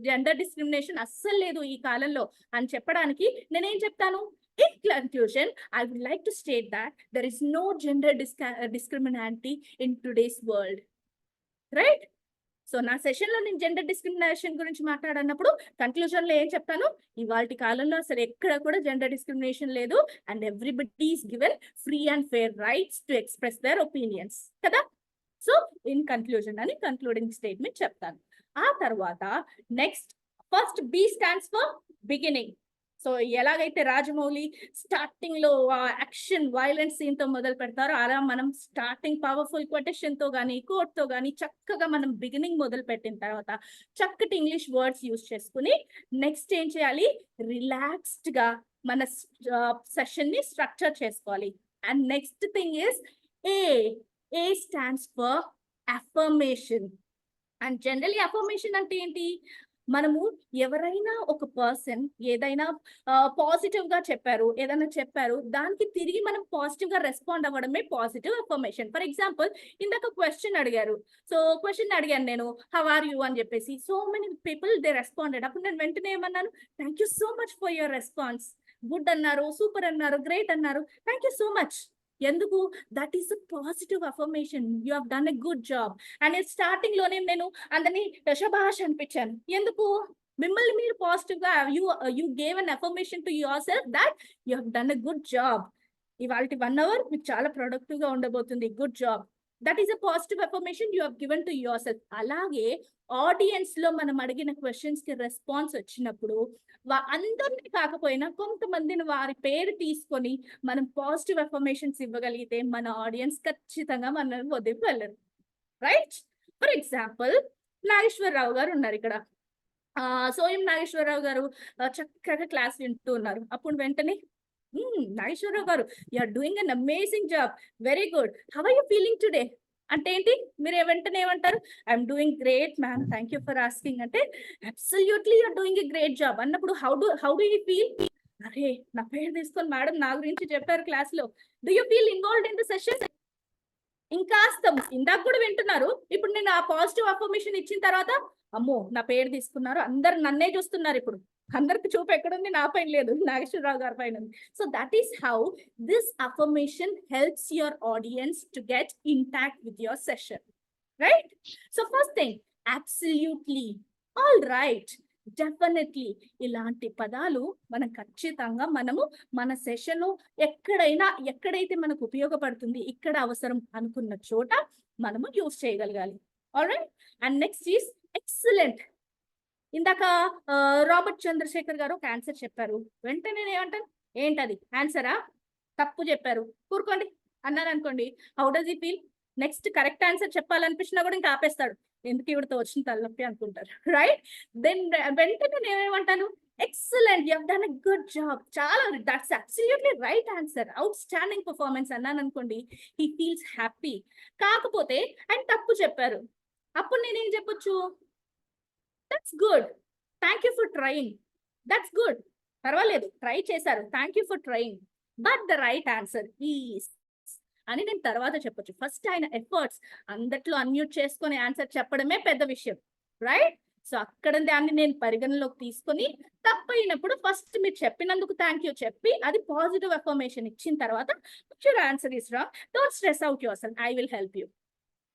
Speaker 3: జెండర్ డిస్క్రిమినేషన్ అస్సలు లేదు ఈ కాలంలో అని చెప్పడానికి నేనేం చెప్తాను? In conclusion, I would like to state that there is no gender discriminatory in today's world. Right? So నా సెషన్ లో నేను జెండర్ డిస్క్రిమినేషన్ గురించి మాట్లాడినప్పుడు కన్క్లూజన్ లో ఏం చెప్తాను? ఇవాళ కాలంలో అసలు ఎక్కడ కూడా జెండర్ డిస్క్రిమినేషన్ లేదు, and everybody is given free and fair rights to express their opinions కదా. సో ఇన్ కన్క్లూజన్ అని కన్క్లూడింగ్ స్టేట్మెంట్ చెప్తాను. ఆ తర్వాత next, first B stands for beginning. So ఎలాగైతే రాజమౌళి స్టార్టింగ్ లో యాక్షన్ వైలెన్స్ సీన్ తో మొదలు పెడతారో, అలా మనం స్టార్టింగ్ పవర్ఫుల్ కొటేషన్ తో గానీ కోట్ తో గానీ చక్కగా మనం బిగినింగ్ మొదలు పెట్టిన తర్వాత చక్కటి ఇంగ్లీష్ వర్డ్స్ యూజ్ చేసుకుని నెక్స్ట్ ఏం చేయాలి? రిలాక్స్డ్ గా మన సెషన్ ని స్ట్రక్చర్ చేసుకోవాలి. And next thing is A stands for affirmation. And generally affirmation అంటే ఏంటి? మనము ఎవరైనా ఒక పర్సన్ ఏదైనా పాజిటివ్ గా చెప్పారు, ఏదైనా చెప్పారు, దానికి తిరిగి మనం పాజిటివ్ గా రెస్పాండ్ అవ్వడమే పాజిటివ్ అఫర్మేషన్. ఫర్ ఎగ్జాంపుల్, ఇందాక క్వశ్చన్ అడిగారు. సో క్వశ్చన్ అడిగాను నేను, హౌ ఆర్ యూ అని చెప్పేసి. So many people they responded. అప్పుడు నేను వెంటనే ఏమన్నాను? Thank you so much for your response. Good అన్నారు, సూపర్ అన్నారు, గ్రేట్ అన్నారు, థ్యాంక్ యూ సో మచ్. ఎందుకు? That is a positive affirmation. You have done a good job. And starting లోనే నేను అందరినీ శభాష్ అనిపించాను. ఎందుకు? మిమ్మల్ని మీరు పాజిటివ్ గా you gave an affirmation to your self that you have done a good job. ఇవాళ 1 hour మీకు చాలా ప్రొడక్టివ్ గా ఉండబోతుంది. Good job. That is a positive affirmation you have given to your self. అలాగే ఆడియన్స్ లో మనం అడిగిన క్వశ్చన్స్ కి రెస్పాన్స్ వచ్చినప్పుడు అందరినీ కాకపోయినా కొంతమందిని వారి పేరు తీసుకొని మనం పాజిటివ్ అఫర్మేషన్స్ ఇవ్వగలిగితే మన ఆడియన్స్ ఖచ్చితంగా మనల్ని వదిలి వెళ్ళరు. రైట్? ఫర్ ఎగ్జాంపుల్, నాగేశ్వరరావు గారు ఉన్నారు ఇక్కడ. సోయం నాగేశ్వరరావు గారు చక్కగా క్లాస్ వింటూ ఉన్నారు. అప్పుడు వెంటనే, నాగేశ్వరరావు గారు, you are doing an amazing job, very good, how are you feeling today అంటే ఏంటి? మీరు వెంటనే ఏమంటారు? I'm doing great ma'am, thank you for asking అంటే, absolutely you're doing a great job అన్నప్పుడు హౌ డూ యూ ఫీల్? అరే, నా పేరు తీసుకొని మేడం నా గురించి చెప్పారు క్లాస్ లో. Do you feel involved in the session? ఇంకాస్త ఇందాక కూడా వింటున్నారు, ఇప్పుడు నేను ఆ పాజిటివ్ అఫర్మేషన్ ఇచ్చిన తర్వాత, అమ్మో నా పేరు తీసుకున్నారు, అందరు నన్నే చూస్తున్నారు, ఇప్పుడు అందరికి చూపు ఎక్కడుంది? నా పైన లేదు, నాగేశ్వరరావు గారి పైన ఉంది. So that is how this affirmation helps your audience to get intact with your session. Right? So first thing, absolutely, all right, definitely, ఇలాంటి పదాలు మనం ఖచ్చితంగా మన సెషన్ లో ఎక్కడైతే మనకు ఉపయోగపడుతుంది, ఇక్కడ అవసరం అనుకున్న చోట మనము యూజ్ చేయగలగాలి. All right. And next is excellent. ఇందాక రాబర్ట్ చంద్రశేఖర్ గారు ఒక ఆన్సర్ చెప్పారు. వెంటనే నేను ఏమంటాను? ఏంటది ఆన్సరా? తప్పు చెప్పారు, కూరుకోండి అన్నాను అనుకోండి. How does he feel? Next correct answer చెప్పాలనిపించినా కూడా ఇంకా ఆపేస్తాడు. ఎందుకు ఇవిడతో వచ్చిన తలనొప్పి అనుకుంటారు. రైట్? దెన్ వెంటనే నేను ఏమంటాను? Excellent, you have done a good job, చాలా, that's absolutely right answer, outstanding performance అన్నాను అనుకోండి. He feels happy. కాకపోతే ఆయన తప్పు చెప్పారు, అప్పుడు నేనేం చెప్పొచ్చు? That's good, thank you for trying, that's good, పర్వాలేదు, ట్రై చేశారు, thank you for trying, but the right answer is అని నేను తర్వాత చెప్పొచ్చు. ఫస్ట్ ఆయన ఎఫర్ట్స్ అందట్లో అన్మ్యూట్ చేసుకొని ఆన్సర్ చెప్పడమే పెద్ద విషయం. రైట్? సో అక్కడ దాన్ని నేను పరిగణలోకి తీసుకొని తప్పైనప్పుడు ఫస్ట్ మీరు చెప్పినందుకు థ్యాంక్ యూ చెప్పి అది పాజిటివ్ అఫర్మేషన్ ఇచ్చిన తర్వాత your answer is wrong, don't stress out your self, I will help you.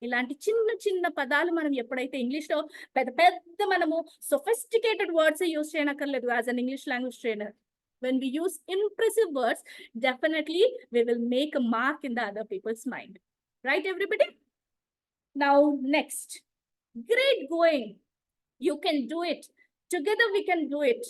Speaker 3: ఇలాంటి చిన్న చిన్న పదాలు మనం ఎప్పుడైతే ఇంగ్లీష్ లో పెద్ద మనము సొఫిస్టికేటెడ్ వర్డ్స్ యూజ్ చేయనక్కర్లేదు as an English language trainer. When we use impressive words, definitely we will make a mark in the other people's mind. Right, everybody? Now, next. Great going. You can do it. Together we can do it.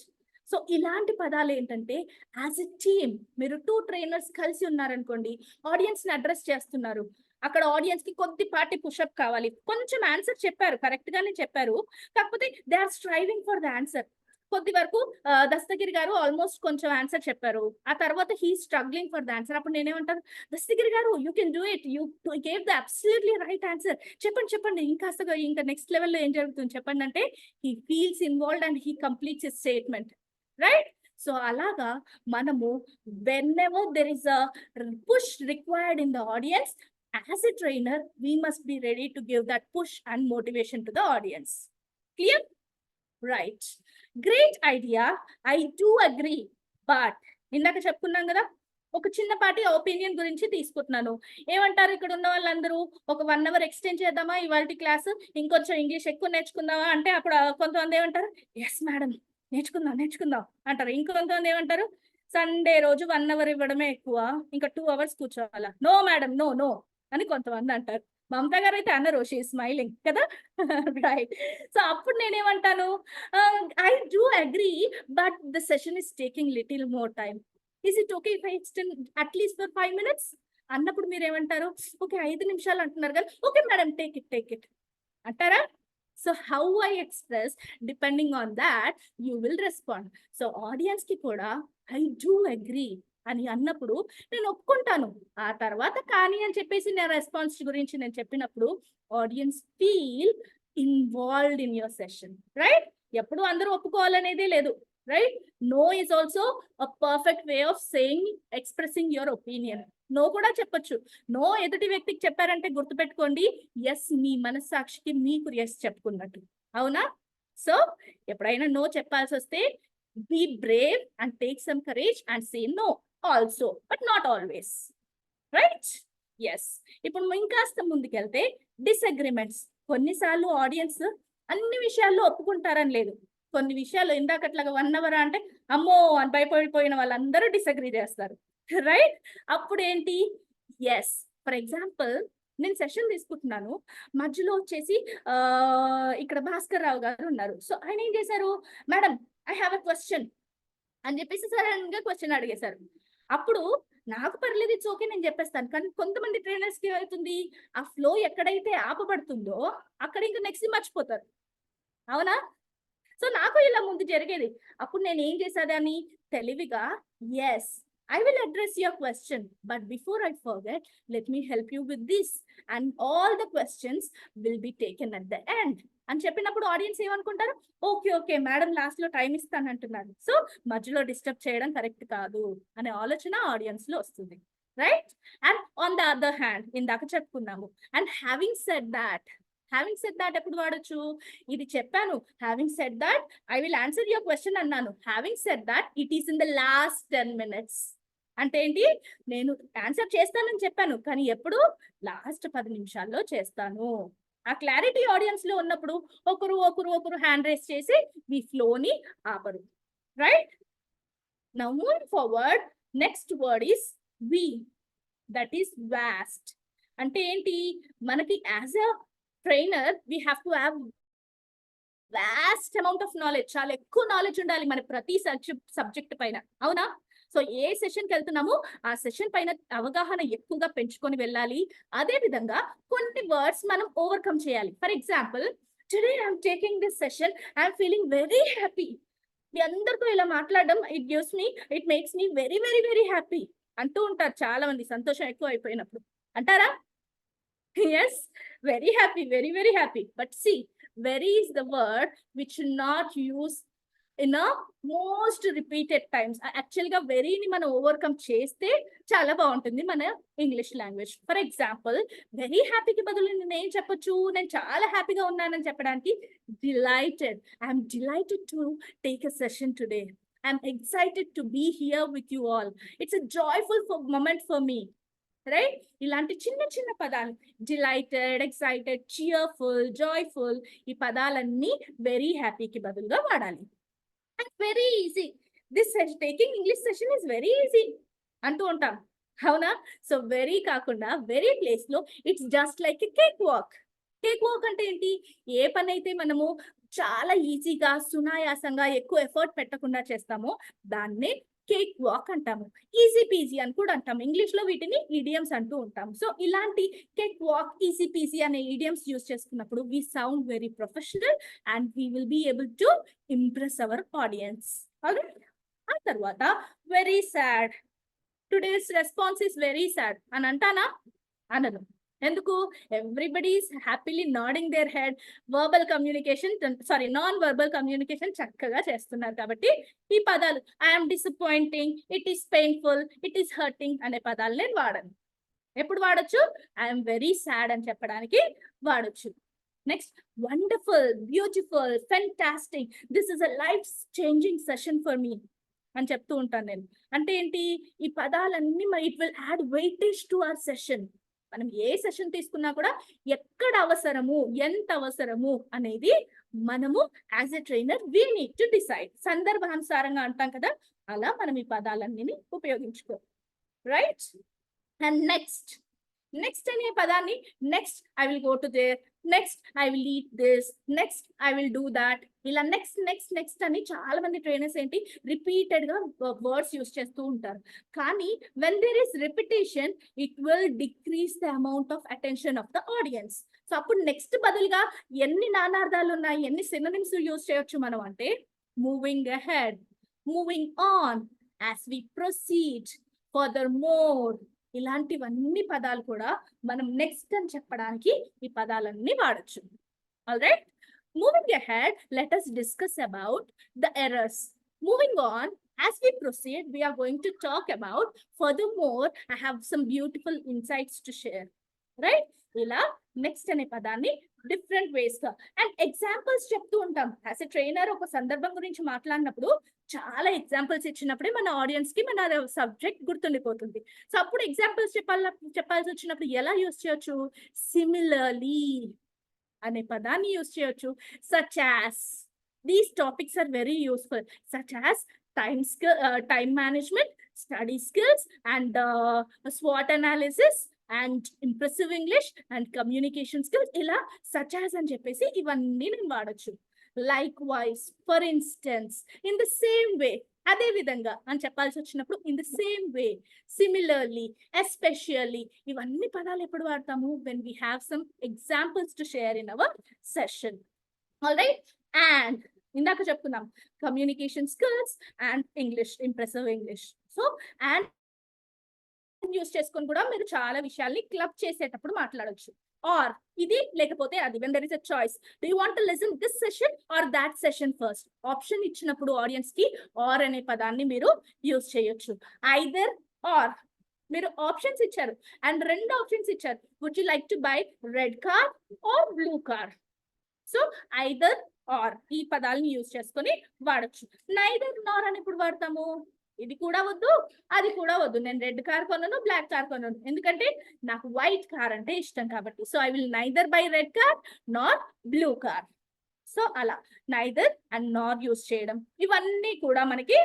Speaker 3: So ఇలాంటి పదాలు ఏంటంటే, as a team మీరు 2 trainers కలిసి ఉన్నారనుకోండి, audience ని address చేస్తున్నారు, అక్కడ audience కి కొద్దిపాటి పుషప్ కావాలి. కొంచెం ఆన్సర్ చెప్పారు, కరెక్ట్ గానే చెప్పారు, కాకపోతే they are striving for the answer. కొద్ది వరకు దస్తగిరి గారు ఆల్మోస్ట్ కొంచెం ఆన్సర్ చెప్పారు, ఆ తర్వాత he struggling for the answer. అప్పుడు నేనేమంటాను? దస్తగిరి గారు, you can do it, you gave the absolutely right answer, చెప్పండి ఇంకా నెక్స్ట్ లెవెల్లో ఏం జరుగుతుంది చెప్పండి అంటే he feels involved and he completes his statement. Right? So అలాగా మనము whenever there is a push required in the audience, as a trainer, we must be ready to give that push and motivation to the audience. Clear? Right. Great idea. I do agree. But ఇందాక చెప్పుకున్నాం కదా, ఒక చిన్నపాటి opinion గురించి తీసుకుంటున్నాను. ఏమంటారు ఇక్కడ ఉన్న వాళ్ళందరూ? ఒక 1 hour ఎక్స్టెండ్ చేద్దామా ఇవాళ క్లాస్, ఇంకొంచెం ఇంగ్లీష్ ఎక్కువ నేర్చుకుందామా అంటే అప్పుడు కొంతమంది ఏమంటారు, ఎస్ మేడం నేర్చుకుందాం అంటారు. ఇంకొంతమంది ఏమంటారు, సండే రోజు 1 hour ఇవ్వడమే ఎక్కువ, ఇంకా 2 hours కూర్చోవాలా. నో మేడం నో అని కొంతమంది అంటారు. మమతా గారు అయితే అన్నారు, షీ స్మైలింగ్ కదా. రైట్. సో అప్పుడు నేనేమంటాను, I do agree, but the session is taking little more time. Is it okay if I extend at least for 5 minutes అన్నప్పుడు మీరు ఏమంటారు, ఓకే 5 నిమిషాలు అంటున్నారు కదా, ఓకే మేడం టేక్ ఇట్ అంటారా? So how I express, depending on that you will respond. So audience కి కూడా I do agree అని అన్నప్పుడు నేను ఒప్పుకుంటాను. ఆ తర్వాత కానీ అని చెప్పేసి నా రెస్పాన్స్ గురించి నేను చెప్పినప్పుడు audience feel involved in your session. Right? ఎప్పుడు అందరూ ఒప్పుకోవాలనేదే లేదు. Right? No is also a perfect way of saying, expressing your opinion. No కూడా చెప్పొచ్చు. నో ఎదుటి వ్యక్తికి చెప్పారంటే గుర్తుపెట్టుకోండి, ఎస్ మీ మనస్సాక్షికి మీకు ఎస్ చెప్పుకున్నట్టు. అవునా? సో ఎప్పుడైనా నో చెప్పాల్సి వస్తే be brave and take some courage and say no also, but not always. Right? Yes. ఇప్పుడు ఇంకాస్త ముందుకెళ్తే డిసగ్రిమెంట్స్. కొన్నిసార్లు ఆడియన్స్ అన్ని విషయాల్లో ఒప్పుకుంటారని లేదు. కొన్ని విషయాలు ఇందాకట్లాగా 1 hour అంటే అమ్మో అని భయపడిపోయిన వాళ్ళందరూ డిసగ్రీ చేస్తారు. రైట్? అప్పుడు ఏంటి, ఎస్ ఫర్ ఎగ్జాంపుల్ నేను సెషన్ తీసుకుంటున్నాను, మధ్యలో వచ్చేసి ఇక్కడ భాస్కర్ రావు గారు ఉన్నారు. సో ఆయన ఏం చేశారు, madam I have a question అని చెప్పేసి సడన్ గా క్వశ్చన్ అడిగేశారు. అప్పుడు నాకు పర్లేదు, ఇట్స్ ఓకే నేను చెప్పేస్తాను. కానీ కొంతమంది ట్రైనర్స్ కి ఏమవుతుంది, ఆ ఫ్లో ఎక్కడైతే ఆపబడుతుందో అక్కడ ఇంకా నెక్స్ట్ మర్చిపోతారు. అవునా? సో నాకు ఇలా ముందు జరిగేది. అప్పుడు నేను ఏం చేసేదాన్ని, తెలివిగా yes I will address your question, but before I forget, let me help you with this, and all the questions will be taken at the end. అని చెప్పినప్పుడు ఆడియన్స్ ఏమనుకుంటారు, ఓకే మేడం లాస్ట్ లో టైం ఇస్తానంటున్నారు, సో మధ్యలో disturb చేయడం correct కాదు అనే ఆలోచన audience లో వస్తుంది. Right? And on the other hand ఇందాక చెప్పుకున్నాము, అండ్ హ్యావింగ్ సెడ్ దాట్ ఎప్పుడు వాడచ్చు, ఇది చెప్పాను, having said that I will answer your question అన్నాను, having said that it is in the last 10 minutes. అంటే ఏంటి, నేను ఆన్సర్ చేస్తానని చెప్పాను కానీ ఎప్పుడు లాస్ట్ 10 నిమిషాల్లో చేస్తాను. ఆ క్లారిటీ ఆడియన్స్ లో ఉన్నప్పుడు ఒకరు హ్యాండ్ రేస్ చేసి మీ ఫ్లోని ఆపరు. Right? Now moving forward, next word is V, that is vast. అంటే ఏంటి, మనకి as a trainer we have to have vast amount of knowledge. చాలా ఎక్కువ నాలెడ్జ్ ఉండాలి మన ప్రతి సబ్జెక్ట్ పైన. అవునా? సో ఏ సెషన్కి వెళ్తున్నామో ఆ సెషన్ పైన అవగాహన ఎక్కువగా పెంచుకొని వెళ్ళాలి. అదే విధంగా కొన్ని వర్డ్స్ మనం ఓవర్కమ్ చేయాలి. For example, today I'm taking this session, I'm feeling very happy. మీ అందరితో ఇలా మాట్లాడడం it makes me very very very happy అంటూ ఉంటారు చాలా మంది, సంతోషం ఎక్కువ అయిపోయినప్పుడు. అంటారా? Yes, very happy, very very happy. But see, very is the word which should not use in a most repeated times. Actual గా వెరీని మనం ఓవర్కమ్ చేస్తే చాలా బాగుంటుంది మన English language. For example, very హ్యాపీకి బదులు నేను ఏం చెప్పొచ్చు, నేను చాలా హ్యాపీగా ఉన్నానని చెప్పడానికి delighted, I'm delighted to take a session today, I'm excited to be here with you all, it's a joyful moment for me. Right? ఇలాంటి చిన్న చిన్న పదాలు, డిలైటెడ్, ఎక్సైటెడ్, చియర్ఫుల్, జాయ్ఫుల్, ఈ పదాలన్నీ వెరీ హ్యాపీకి బదులుగా వాడాలి. And very easy, this taking English session is very easy అంటూ ఉంటాం. అవునా? సో వెరీ కాకుండా వెరీ ప్లేస్ లో it's just like a cake walk. Cake walk అంటే ఏంటి, ఏ పని అయితే మనము చాలా ఈజీగా సునాయాసంగా ఎక్కువ ఎఫర్ట్ పెట్టకుండా చేస్తామో దాన్నే కేక్ వాక్ అంటాము. ఈజీ పీజీ అని కూడా అంటాము. ఇంగ్లీష్ లో వీటిని ఈడియమ్స్ అంటూ ఉంటాము. సో ఇలాంటి కేక్ వాక్, ఈజీ పీజీ అనే ఈడియమ్స్ యూజ్ చేసుకున్నప్పుడు we sound very professional and we will be able to impress our audience. ఆ తర్వాత very sad, today's response is very sad అని అంటానా? అనను. ఎందుకు? Everybody is happily nodding their head. Verbal communication non verbal communication చక్కగా చేస్తున్నారు. కాబట్టి ఈ పదాలు I'm disappointing, it is painful, it is hurting అనే పదాలు నేను వాడను. ఎప్పుడు వాడచ్చు? ఐఎమ్ వెరీ సాడ్ అని చెప్పడానికి వాడచ్చు. Next, wonderful, beautiful, fantastic, this is a life changing session for me అని చెప్తూ ఉంటాను నేను. అంటే ఏంటి? ఈ పదాలన్నీ it will add weightage to our session. మనం ఏ సెషన్ తీసుకున్నా కూడా ఎక్కడ అవసరము, ఎంత అవసరము అనేది మనము as a trainer we need to decide. సందర్భానుసారంగా అంటాం కదా, అలా మనం ఈ పదాలన్నీ ఉపయోగించుకో. రైట్? అండ్ నెక్స్ట్ అనే పదాన్ని next I will go to their, next I will eat this, next I will do that, ఇలా నెక్స్ట్ అని చాలా మంది ట్రైనర్స్ ఏంటి రిపీటెడ్ గా వర్డ్స్ యూస్ చేస్తూ ఉంటారు. కానీ when there is repetition it will decrease the amount of attention of the audience. So అప్పుడు నెక్స్ట్ బదులుగా ఎన్ని నానార్థాలు ఉన్నాయి, ఎన్ని సినోనిమ్స్ యూస్ చేయొచ్చు మనం అంటే moving ahead, moving on, as we proceed, furthermore, ఇలాంటివన్నీ పదాలు కూడా మనం నెక్స్ట్ అని చెప్పడానికి ఈ పదాలన్నీ వాడచ్చు. All right, moving ahead, let us discuss about the errors. Moving on, as we proceed, we are going to talk about furthermore, I have some beautiful insights to share. Right? ఇలా next అనే పదాన్ని different ways గా and examples చెప్తూ ఉంటాం. As a trainer ఒక సందర్భం గురించి మాట్లాడినప్పుడు చాలా ఎగ్జాంపుల్స్ ఇచ్చినప్పుడే మన ఆడియన్స్ కి మన సబ్జెక్ట్ గుర్తుండిపోతుంది. సో అప్పుడు ఎగ్జాంపుల్స్ చెప్పాల్సి వచ్చినప్పుడు ఎలా యూస్ చేయొచ్చు? సిమిలర్లీ అనే పదాన్ని యూస్ చేయొచ్చు. Such as, these topics are very useful. Such as time management, study skills, and SWOT analysis, and impressive English, and communication skills. ఇలా such as అని చెప్పేసి ఇవన్నీ నేను వాడచ్చు. Likewise, for instance, in the same way, అదే విధంగా అని చెప్పాల్సి వచ్చినప్పుడు in the same way, similarly, especially, ఇవన్నీ పదాలు ఎప్పుడు వాడతాము? When we have some examples to share in our session. All right? And ఇందాక చెప్పుకున్నాం communication skills and English, impressive English. So and use చేసుకొని కూడా మీరు చాలా విషయాల్ని క్లబ్ చేసేటప్పుడు మాట్లాడొచ్చు. ఆర్ ఇది లేకపోతే అది, when there is a choice, do you want to listen this session or that session first? Option ఇచ్చినప్పుడు ఆడియన్స్ కి ఆర్ అనే పదాన్ని మీరు యూస్ చేయొచ్చు. ఐదర్ ఆర్, మీరు ఆప్షన్స్ ఇచ్చారు అండ్ రెండు ఆప్షన్స్ ఇచ్చారు. Would you like to buy red car or blue car? So either or ఈ పదాలను యూజ్ చేసుకొని వాడచ్చు. నైదర్ నార్ అని ఇప్పుడు వాడతాము. ఇది కూడా వద్దు, అది కూడా వద్దు. నేను రెడ్ కార్ కొనను, బ్లాక్ కార్ కొనను, ఎందుకంటే నాకు వైట్ కార్ అంటే ఇష్టం కాబట్టి. So I will neither by red car Nar blue car. So అలా నైదర్ అండ్ నార్ యూజ్ చేయడం, ఇవన్నీ కూడా మనకి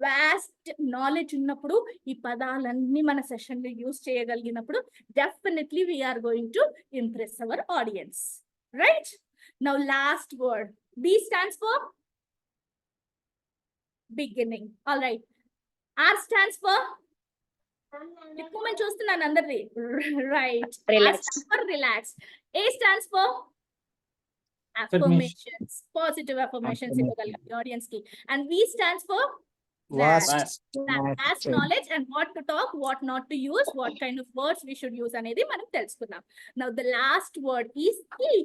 Speaker 3: వాస్ట్ నాలెడ్జ్ ఉన్నప్పుడు, ఈ పదాలన్నీ మన సెషన్ లో యూజ్ చేయగలిగినప్పుడు definitely we're going to impress our audience. Right? Now last word, B stands for beginning. All right. R stands for ఎక్కువ మంది చూస్తున్నాను అందరిది. Right. R stands for relax. A stands for affirmations, positive affirmations ఇవ్వగలగాలి audience కి. And V stands for vast knowledge and what to talk, what not to use, what kind of words we should use అనేది మనం తెలుసుకుందాం. Now the last word is E.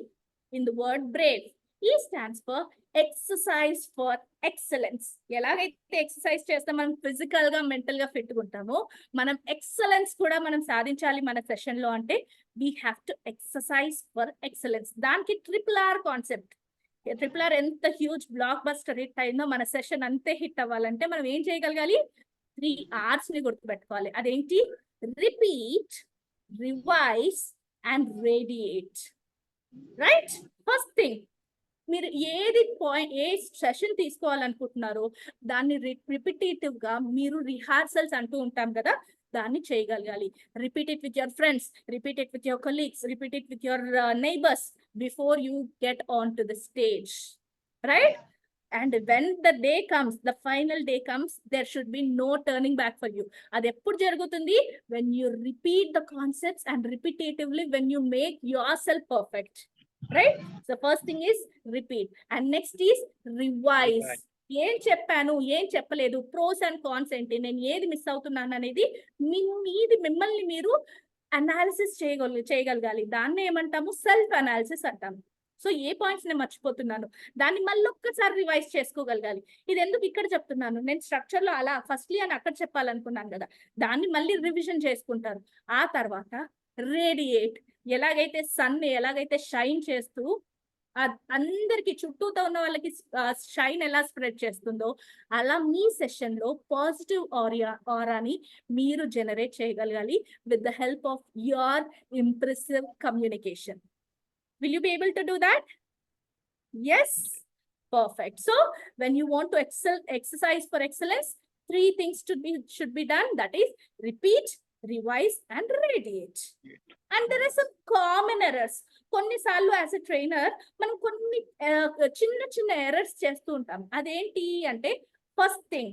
Speaker 3: In the word brave, E stands for exercise for excellence. ఎలాగైతే exercise చేస్తే మనం physical గా mental గా fit ఉంటామో, మనం ఎక్సలెన్స్ కూడా మనం సాధించాలి మన సెషన్ లో అంటే we have to exercise for excellence. దానికి RRR కాన్సెప్ట్. RRR ఎంత హ్యూజ్ బ్లాక్ బస్టర్ హిట్ అయిందో, మన సెషన్ అంతే హిట్ అవ్వాలంటే మనం ఏం చేయగలగాలి? 3 R's ని గుర్తుపెట్టుకోవాలి. అదేంటి? Repeat, revise and radiate. Right? First thing, మీరు ఏ సెషన్ తీసుకోవాలనుకుంటున్నారో దాన్ని రిపిటేటివ్ గా మీరు రిహార్సల్స్ అంటూ ఉంటాం కదా, దాన్ని చేయగలగాలి. Repeat it with your friends, repeat it with your colleagues, repeat it with your neighbours before you get on to the stage. Right? And when the day comes, the final day comes, there should be no turning back for you. అది ఎప్పుడు జరుగుతుంది? When you repeat the concepts and repetitively, when you make yourself perfect. Right? So first thing is repeat, and next is revise. ఏం చెప్పాను, ఏం చెప్పలేదు, pros and cons ఏంటి, నేను ఏది మిస్ అవుతున్నాను అనేది మిమ్మల్ని మీరు అనాలిసిస్ చేయగలగాలి. దాన్ని ఏమంటాము? సెల్ఫ్ అనాలిసిస్ అంటాము. సో ఏ పాయింట్స్ నేను మర్చిపోతున్నాను, దాన్ని మళ్ళీ ఒక్కసారి రివైజ్ చేసుకోగలగాలి. ఇది ఎందుకు ఇక్కడ చెప్తున్నాను, నేను స్ట్రక్చర్ లో అలా ఫస్ట్లీ అని అక్కడ చెప్పాలనుకున్నాను కదా, దాన్ని మళ్ళీ రివిజన్ చేసుకుంటారు. ఆ తర్వాత రేడియేట్, ఎలాగైతే సన్ ఎలాగైతే షైన్ చేస్తూ అందరికి చుట్టూతో ఉన్న వాళ్ళకి షైన్ ఎలా స్ప్రెడ్ చేస్తుందో, అలా మీ సెషన్ లో పాజిటివ్ ఆరాని మీరు జనరేట్ చేయగలగాలి with the help of your impressive communication. Will you be able to do that? Yes? Perfect. So when you want to exercise for excellence, 3 things should be done. That is repeat, revise and radiate. And there are some common errors. కొన్నిసార్లు as a trainer మనం కొన్ని చిన్న చిన్న errors చేస్తూ ఉంటాం. అదేంటి అంటే, first thing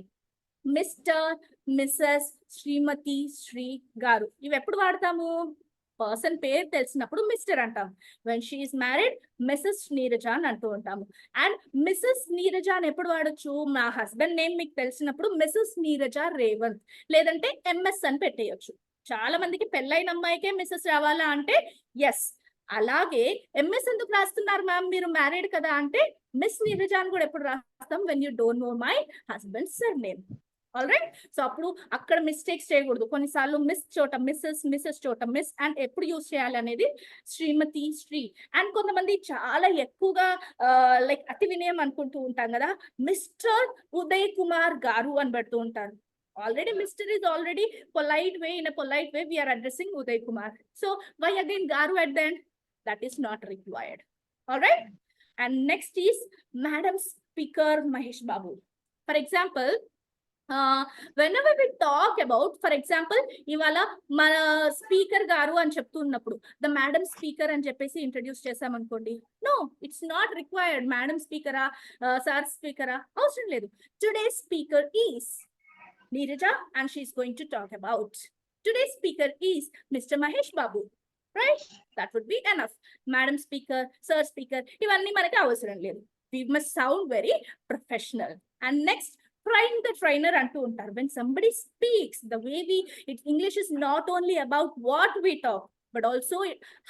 Speaker 3: mister, missus, Shrimati, Shri గారు ఇవి ఎప్పుడు వాడతాము? పర్సన్ పేరు తెలిసినప్పుడు మిస్టర్ అంటాం. When she is married missus Neeraja అని అంటూ ఉంటాము. అండ్ మిస్సెస్ నీరజ అని ఎప్పుడు వాడచ్చు? మా హస్బెండ్ నేమ్ మీకు తెలిసినప్పుడు మిస్సెస్ నీరజ రేవంత్, లేదంటే ఎంఎస్ అని పెట్టేయచ్చు. చాలా మందికి పెళ్ళైన అమ్మాయికే మిస్సెస్ రావాలా అంటే ఎస్. అలాగే ఎంఎస్ ఎందుకు రాస్తున్నారు మ్యామ్, మీరు మ్యారీడ్ కదా అంటే మిస్ నీరజ అని కూడా ఎప్పుడు రాస్తాం? When you don't know my husband sir name. All right. So అప్పుడు అక్కడ మిస్టేక్స్ చేయకూడదు. కొన్నిసార్లు మిస్ చోట మిస్సెస్, మిస్సెస్ చోట మిస్, అండ్ ఎప్పుడు యూజ్ చేయాలి అనేది శ్రీమతి, శ్రీ. అండ్ కొంతమంది చాలా ఎక్కువగా లైక్ అతి వినయం అనుకుంటూ ఉంటాం కదా, మిస్టర్ ఉదయ్ కుమార్ గారు అని పెడుతూ ఉంటారు. Already Mr. is already polite way, in a polite way we are addressing Uday Kumar. So why again Garu at the end? That is not required. All right. And next is Madam Speaker Mahesh Babu. For example, whenever we talk about, for example, ఇవాళ మన speaker గారు అని చెప్తున్నప్పుడు the madam speaker అని చెప్పేసి introduce చేసామనుకోండి, no it's not required. Madam స్పీకరా, sir స్పీకరా అవసరం లేదు. Today speaker is Neeraja and she is going to talk about. Today's speaker is Mr. Mahesh Babu. Right? That would be enough. Madam Speaker, Sir Speaker, ivanni manaki avasaram ledu. We must sound very professional. And next, trying the trainer antu untaru. When somebody speaks, the way English is not only about what we talk, but also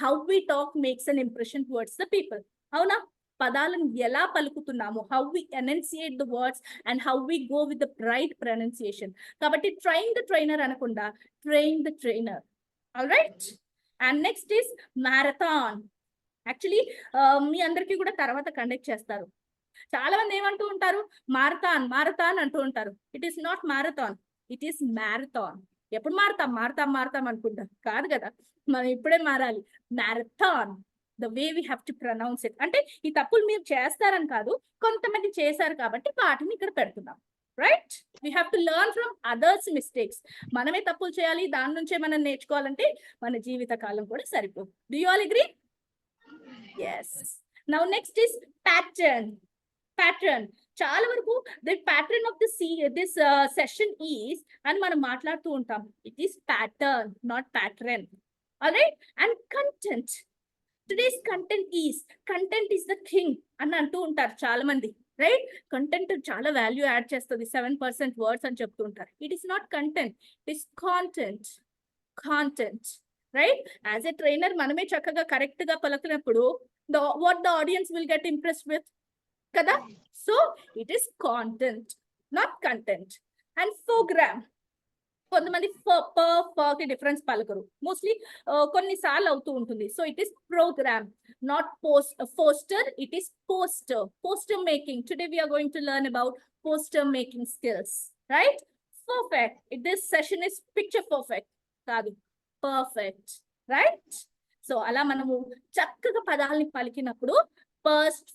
Speaker 3: how we talk makes an impression towards the people. Avuna? పదాలను ఎలా పలుకుతున్నాము, how we enunciate the words and how we go with the right pronunciation. కాబట్టి train the trainer అనకుండా train the trainer. All right. And next is marathon. Actually మీ అందరికీ కూడా తర్వాత conduct చేస్తారు. చాలా మంది ఏమంటూ ఉంటారు, మారథాన్ మారథాన్ అంటూ ఉంటారు. It is not marathon, it is marathon. ఎప్పుడు మారుతాం మారుతాం మారుతాం అనుకుంటాం, కాదు కదా, మనం ఇప్పుడే మారాలి. Marathon, the way we have to pronounce it. అంటే ఈ తప్పులు మీరు చేస్తారని కాదు, కొంతమంది చేశారు కాబట్టి వాటిని ఇక్కడ పెడుతున్నాం. Right. We have to learn from others mistakes. మనమే తప్పులు చేయాలి, దాని నుంచే మనం నేర్చుకోవాలంటే మన జీవిత కాలం కూడా సరిపోదు. Do you all agree? Yes. Now next is pattern. Pattern చాలా వరకు the pattern of this session is అని మనం మాట్లాడుతూ ఉంటాం. It is pattern, not pattern. All right. And content. Today's content is the king అని అంటూ ఉంటారు చాలా మంది. రైట్. కంటెంట్ చాలా వాల్యూ యాడ్ చేస్తుంది, 7% వర్డ్స్ అని చెప్తూ ఉంటారు. It is not content, it is content. Content. Right. As a trainer మనమే చక్కగా కరెక్ట్ గా పలుకున్నప్పుడు what the audience will get impressed with కదా. So it is content, not content. And program. కొంతమంది కి డిఫరెన్స్ పలకరు, మోస్ట్లీ కొన్నిసార్లు అవుతూ ఉంటుంది. So it is program, not poster, it is poster. Poster making. Today we are going to learn about poster making skills. Right? Perfect. This session is picture perfect కాదు, perfect. Right. So అలా మనము చక్కగా పదాలని పలికినప్పుడు first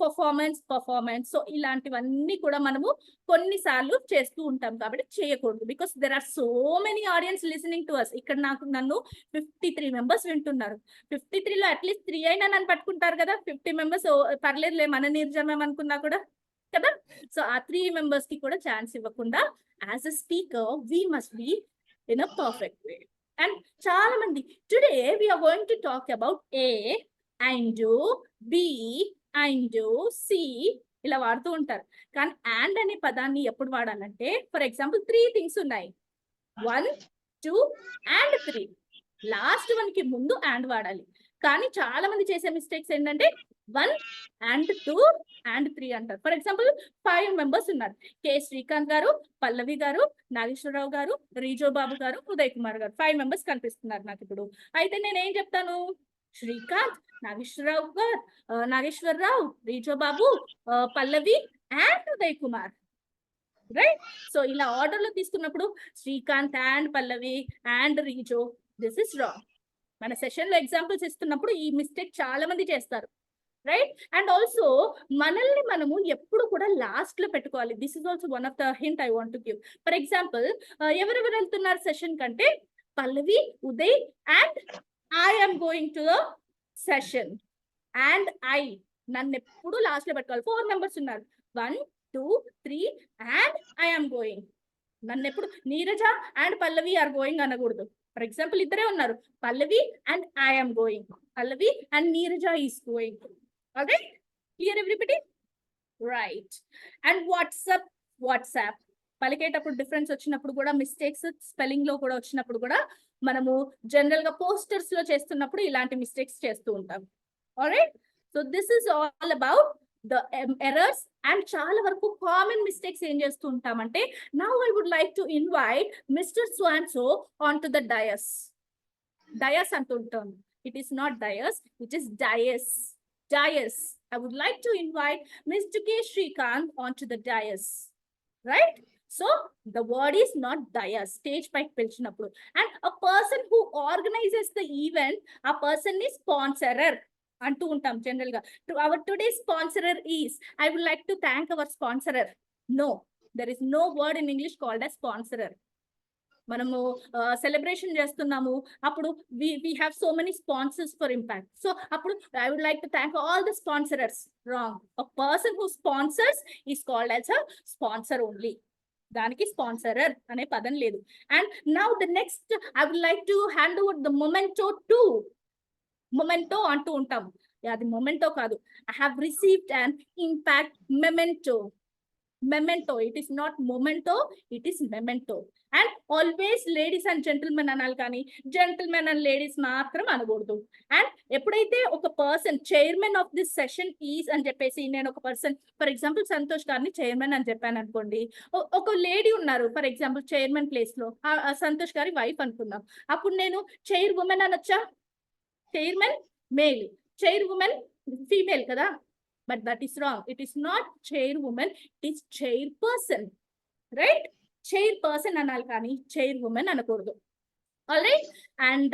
Speaker 3: performance so ఇలాంటివన్నీ కూడా మనము కొన్నిసార్లు చేస్తూ ఉంటాం. కాబట్టి చేయకూడదు, because there are so many audience listening to us. ఇక్కడ నన్ను 53 మెంబర్స్ వింటున్నారు. 53లో అట్లీస్ట్ 3 అయినా నన్ను పట్టుకుంటారు కదా. 50 మెంబర్స్ పర్లేదులే, మన నిర్జమేమనుకున్నా కూడా కదా. సో ఆ 3 మెంబర్స్ కి కూడా ఛాన్స్ ఇవ్వకుండా as a speaker we must be in a perfect way. And చాలా మంది today we are going to talk about A and B and C ఇలా వాడుతూ ఉంటారు. కానీ అండ్ అనే పదాన్ని ఎప్పుడు వాడాలంటే, ఫర్ ఎగ్జాంపుల్ 3 థింగ్స్ ఉన్నాయి. 1 2 and 3. లాస్ట్ వన్ కి ముందు and వాడాలి. కానీ చాలా మంది చేసే మిస్టేక్స్ ఏంటంటే 1 and 2 and 3 అంటారు. ఫర్ ఎగ్జాంపుల్ 5 మెంబర్స్ ఉన్నారు. కె శ్రీకాంత్ గారు, పల్లవి గారు, నాగేశ్వరరావు గారు, రీజో బాబు గారు, ఉదయ్ కుమార్ గారు 5 మెంబర్స్ కనిపిస్తున్నారు నాకు ఇప్పుడు. అయితే నేను ఏం చెప్తాను, Srikanth, Nageswararao, Rijo Babu, Pallavi and Uday Kumar, right? So ఇలా ఆర్డర్ లో తీసుకున్నప్పుడు Srikanth and Pallavi and Rijo, this is wrong. మన సెషన్ లో ఎగ్జాంపుల్స్ ఇస్తున్నప్పుడు ఈ మిస్టేక్ చాలా మంది చేస్తారు, రైట్? అండ్ ఆల్సో మనల్ని మనము ఎప్పుడు కూడా లాస్ట్ లో పెట్టుకోవాలి. This is also one of the hint I want to give. For example, ఎవరెవరు వెళ్తున్నారు సెషన్ కంటే Pallavi, Uday and I am going to the session and నన్ను ఎప్పుడు లాస్ట్ లో పెట్టుకోవాలి. 4 మెంబర్స్ ఉన్నారు, 1 2 3 అండ్ ఐ am గోయింగ్. నన్ను ఎప్పుడు Neeraja and Pallavi are going అనకూడదు. ఫర్ ఎగ్జాంపుల్ ఇద్దరే ఉన్నారు, Pallavi and I am going, Pallavi and Neeraja is going. Alright, clear everybody? Right. And WhatsApp పలికేటప్పుడు డిఫరెన్స్ వచ్చినప్పుడు కూడా, మిస్టేక్స్ స్పెల్లింగ్ లో కూడా వచ్చినప్పుడు కూడా మనము జనరల్ గా పోస్టర్స్ లో చేస్తున్నప్పుడు ఇలాంటి మిస్టేక్స్ చేస్తూ ఉంటాం. Alright, so this is all about the errors. And చాలా వరకు కామన్ మిస్టేక్స్ ఏం చేస్తూ ఉంటామంటే, now I would like to invite mister Swanso on to the dais. Dais అంటుంటాం, it is not dais, it is dais. I would like to invite Mr. K. Srikanth onto the dais, right? So the word is not dais, stage pike pilchinappudu. And a person who organizes the event, a person is sponsorer antu untam general ga. Our today's sponsorer is, I would like to thank our sponsorer. No, there is no word in English called as sponsorer. మనము celebration చేస్తున్నాము, అప్పుడు we have so many sponsors for impact. So అప్పుడు I would like to thank all the sponsors. Wrong. A person who sponsors is called as a sponsor only. దానికి sponsorer అనే పదం లేదు. And now the next I would like to hand over the memento to. Memento అంటూ ఉంటాం, అది memento కాదు. I have received an impact memento. It is not momento, it is memento. And always ladies and gentlemen అనాలి, కానీ gentlemen and ladies మాత్రం అనకూడదు. And ఎప్పుడైతే ఒక person chairman of this session is అని చెప్పేసి, నేను ఒక పర్సన్ ఫర్ ఎగ్జాంపుల్ సంతోష్ గారిని చైర్మన్ అని చెప్పాను అనుకోండి, ఒక లేడీ ఉన్నారు ఫర్ ఎగ్జాంపుల్ చైర్మన్ ప్లేస్ లో, సంతోష్ గారి వైఫ్ అనుకుందాం, అప్పుడు నేను చైర్ ఉమెన్ అనొచ్చా? Chairman male, chair woman female కదా. But that is wrong. It is not chairwoman, it is chairperson, right? Chairperson anal kani chairwoman anakodu. All right, and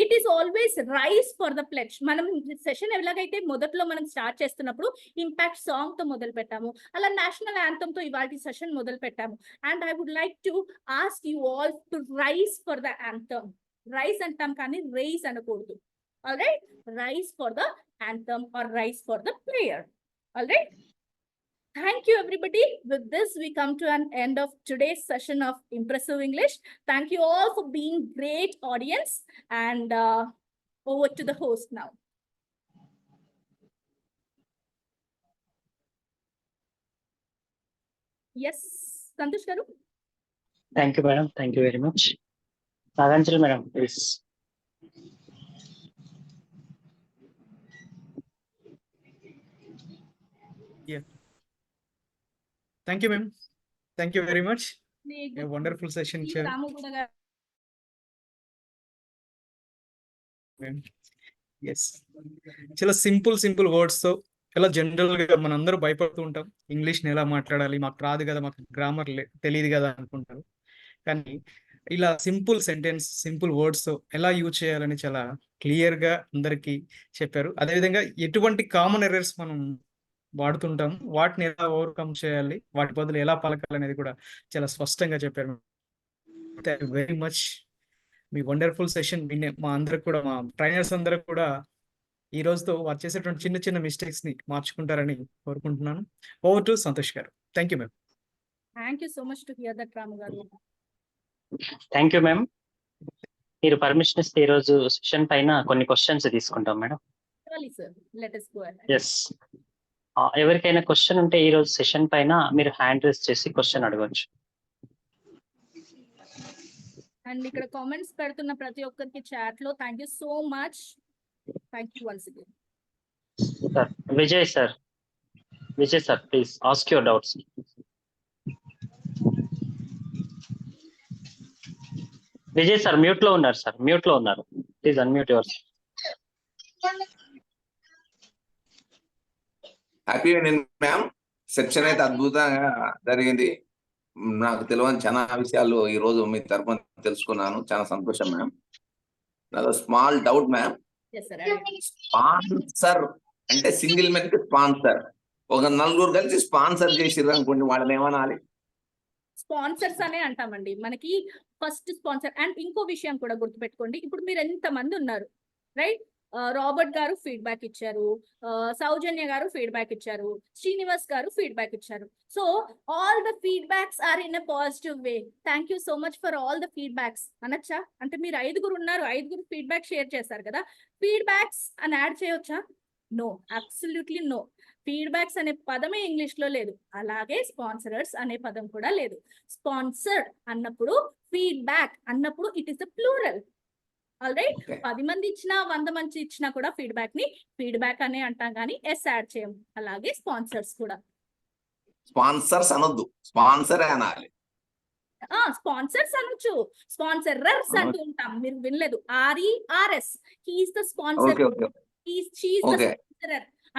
Speaker 3: it is always rise for the pledge. Manam session elagaithe modatlo manam start chestunnappudu impact song tho modalu pettamu, ala national anthem tho ivalti session modalu pettamu. And I would like to ask you all to rise for the anthem. Rise antam kani raise anakodu. All right, rise for the anthem or rise for the prayer. All right, thank you everybody. With this we come to an end of today's session of Impressive English. Thank you all for being great audience, and over to the host now. Yes, Santosh garu.
Speaker 1: Thank you madam, thank you very much. Naganjali madam, please.
Speaker 4: Yeah. Thank you, ma'am. Thank you very much. A wonderful session, chair. Yes. చాలా simple words తో ఎలా general గా మనందరూ భయపడుతూ ఉంటాం, English ని ఎలా మాట్లాడాలి, మాకు రాదు కదా, మాకు గ్రామర్ తెలియదు కదా అనుకుంటారు. కానీ ఇలా సింపుల్ సెంటెన్స్, సింపుల్ వర్డ్స్ తో ఎలా యూజ్ చేయాలని చాలా క్లియర్ గా అందరికి చెప్పారు. అదేవిధంగా ఎటువంటి కామన్ ఎర్రర్స్ మనం వాడుతుంటాం, వాటిని ఎలా ఓవర్కమ్ చేయాలి, వాటి బదులు ఎలా పలకాలి అనేది కూడా చాలా స్పష్టంగా చెప్పారు. Thank you very much. Me wonderful session మా అందరికి కూడా, మా ట్రైనర్స్ అందరికి కూడా ఈ రోజుతో వారు చేసేటువంటి చిన్న మిస్టేక్స్ ని మార్చుకుంటారని కోరుకుంటున్నాను. ఓవర్ టు సంతోష్ గారు. Thank you ma'am.
Speaker 3: Thank you so much to hear that, Ramu garu.
Speaker 1: Thank you ma'am. మీరు పర్మిషన్ ఇస్తే ఈ రోజు సెషన్ పైన కొన్ని క్వశ్చన్స్ తీసుకుంటాం madam.
Speaker 3: Surely sir, let us go ahead.
Speaker 1: Yes, ఎవరికైనా క్వశ్చన్ ఉంటే ఈ రోజు సెషన్ పైన మీరు హ్యాండ్ రేస్ చేసి క్వశ్చన్ అడగవచ్చు.
Speaker 3: అండ్ ఇక్కడ కామెంట్స్ పెడుతున్న ప్రతి ఒక్కరికి చాట్ లో thank you so much. Thank you once again.
Speaker 1: Sir Vijay sir please ask your doubts. Vijay sir mute లో ఉన్నారు. Please unmute your.
Speaker 5: Happy evening ma'am. Section అయితే అద్భుతంగా జరిగింది. నాకు తెలియని చాలా విషయాలు ఈ రోజు మీ తరపున తెలుసుకున్నాను. చాలా సంతోషం మ్యామ్. నాకు స్మాల్ డౌట్ మ్యామ్. స్పాన్సర్ అంటే సింగిల్ మెన్ కి స్పాన్సర్, ఒక నలుగురు కలిసి స్పాన్సర్ చేసిర్రు అనుకోండి, వాళ్ళని ఏమనాలి?
Speaker 3: స్పాన్సర్స్ అనే అంటామండి. మనకి ఫస్ట్ స్పాన్సర్. అండ్ ఇంకో విషయం కూడా గుర్తుపెట్టుకోండి, ఇప్పుడు మీరు ఎంత మంది ఉన్నారు, రైట్? రాబర్ట్ గారు ఫీడ్బ్యాక్ ఇచ్చారు, సౌజన్య గారు ఫీడ్బ్యాక్ ఇచ్చారు, శ్రీనివాస్ గారు ఫీడ్బ్యాక్ ఇచ్చారు. So all the feedbacks are in a positive way. Thank you so much for all the feedbacks అనొచ్చా? అంటే మీరు 5 ఉన్నారు, 5 ఫీడ్బ్యాక్ షేర్ చేస్తారు కదా, ఫీడ్బ్యాక్స్ అని యాడ్ చేయొచ్చా? No, absolutely no. ఫీడ్బ్యాక్స్ అనే పదమే ఇంగ్లీష్ లో లేదు, అలాగే స్పాన్సరర్స్ అనే పదం కూడా లేదు. స్పాన్సర్డ్ అన్నప్పుడు, ఫీడ్బ్యాక్ అన్నప్పుడు it is the plural. Alright, 10 మంది ఇచ్చినా 100 మంది ఇచ్చినా కూడా ఫీడ్బ్యాక్ ని ఫీడ్బ్యాక్ అనే అంటాం, కానీ ఎస్ యాడ్ చేయం. అలాగే స్పాన్సర్స్ కూడా.
Speaker 5: స్పాన్సర్స్ అనొద్దు, స్పాన్సర్ అనాలి.
Speaker 3: స్పాన్సర్స్ అనొచ్చు, స్పాన్సరర్స్ అంటూ ఉంటాం. మీరు వినలేదు, RERS. హీస్ ద స్పాన్సర్,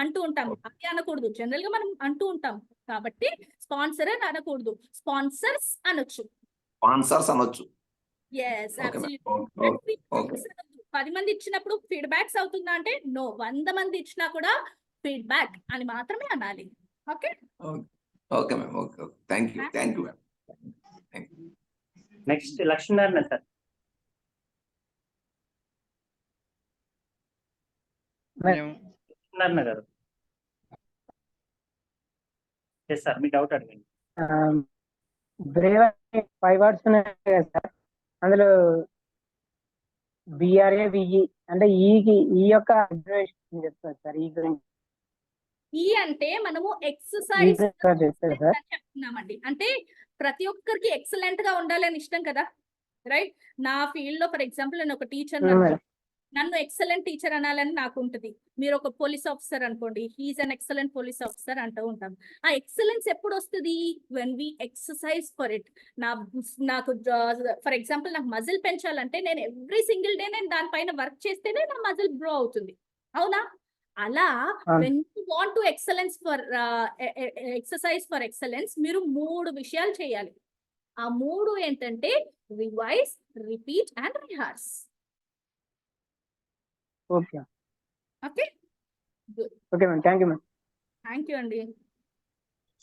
Speaker 3: అంటూ ఉంటాం. అది అనకూడదు, జనరల్ గా మనం అంటూ ఉంటాం. కాబట్టి స్పాన్సర్ అని అనకూడదు, స్పాన్సర్స్ అనొచ్చు.
Speaker 5: స్పాన్సర్స్ అనొచ్చు.
Speaker 3: yes absolutely. 10 మంది ఇచ్చినప్పుడు ఫీడ్బ్యాక్స్ అవుతుందా అంటే నో, 100 మంది ఇచ్చినా కూడా ఫీడ్బ్యాక్ అని మాత్రమే అనాలి. Okay
Speaker 5: okay ma'am. Okay, thank you ma'am.
Speaker 1: Next Lakshminarayana sir. Lakshminarayana గారు. ఎస్ సార్, మీ డౌట్ అడగండి.
Speaker 6: బ్రేవ్ 5 words ఉన్నాయి కదా సార్, అందులో BRAVE అంటే ఈ యొక్క అబ్జర్వేషన్ చెప్తారు సార్. ఈ గురించి
Speaker 3: అంటే మనము ఎక్సర్సైజ్
Speaker 6: చెప్తారు సార్.
Speaker 3: చెప్తున్నామండి. అంటే ప్రతి ఒక్కరికి ఎక్సలెంట్ గా ఉండాలని ఇష్టం కదా, రైట్? నా ఫీల్డ్ లో ఫర్ ఎగ్జాంపుల్ నేను ఒక టీచర్, నన్ను ఎక్సలెంట్ టీచర్ అనాలని నాకు ఉంటుంది. మీరు ఒక పోలీస్ ఆఫీసర్ అనుకోండి, he is an excellent police officer అంటూ ఉంటాం. ఆ ఎక్సలెన్స్ ఎప్పుడు వస్తుంది? When we exercise for it. నాకు ఫర్ ఎగ్జాంపుల్ నాకు మజిల్ పెంచాలంటే నేను ఎవ్రీ సింగిల్ డే నేను దానిపైన వర్క్ చేస్తేనే నా మజిల్ గ్రో అవుతుంది, అవునా? అలా when you want to exercise for excellence, మీరు 3 విషయాలు చేయాలి. ఆ 3 ఏంటంటే revise, repeat and rehearse.
Speaker 6: Okay
Speaker 3: okay
Speaker 6: ma'am, thank you ma'am.
Speaker 3: Thank you అండి.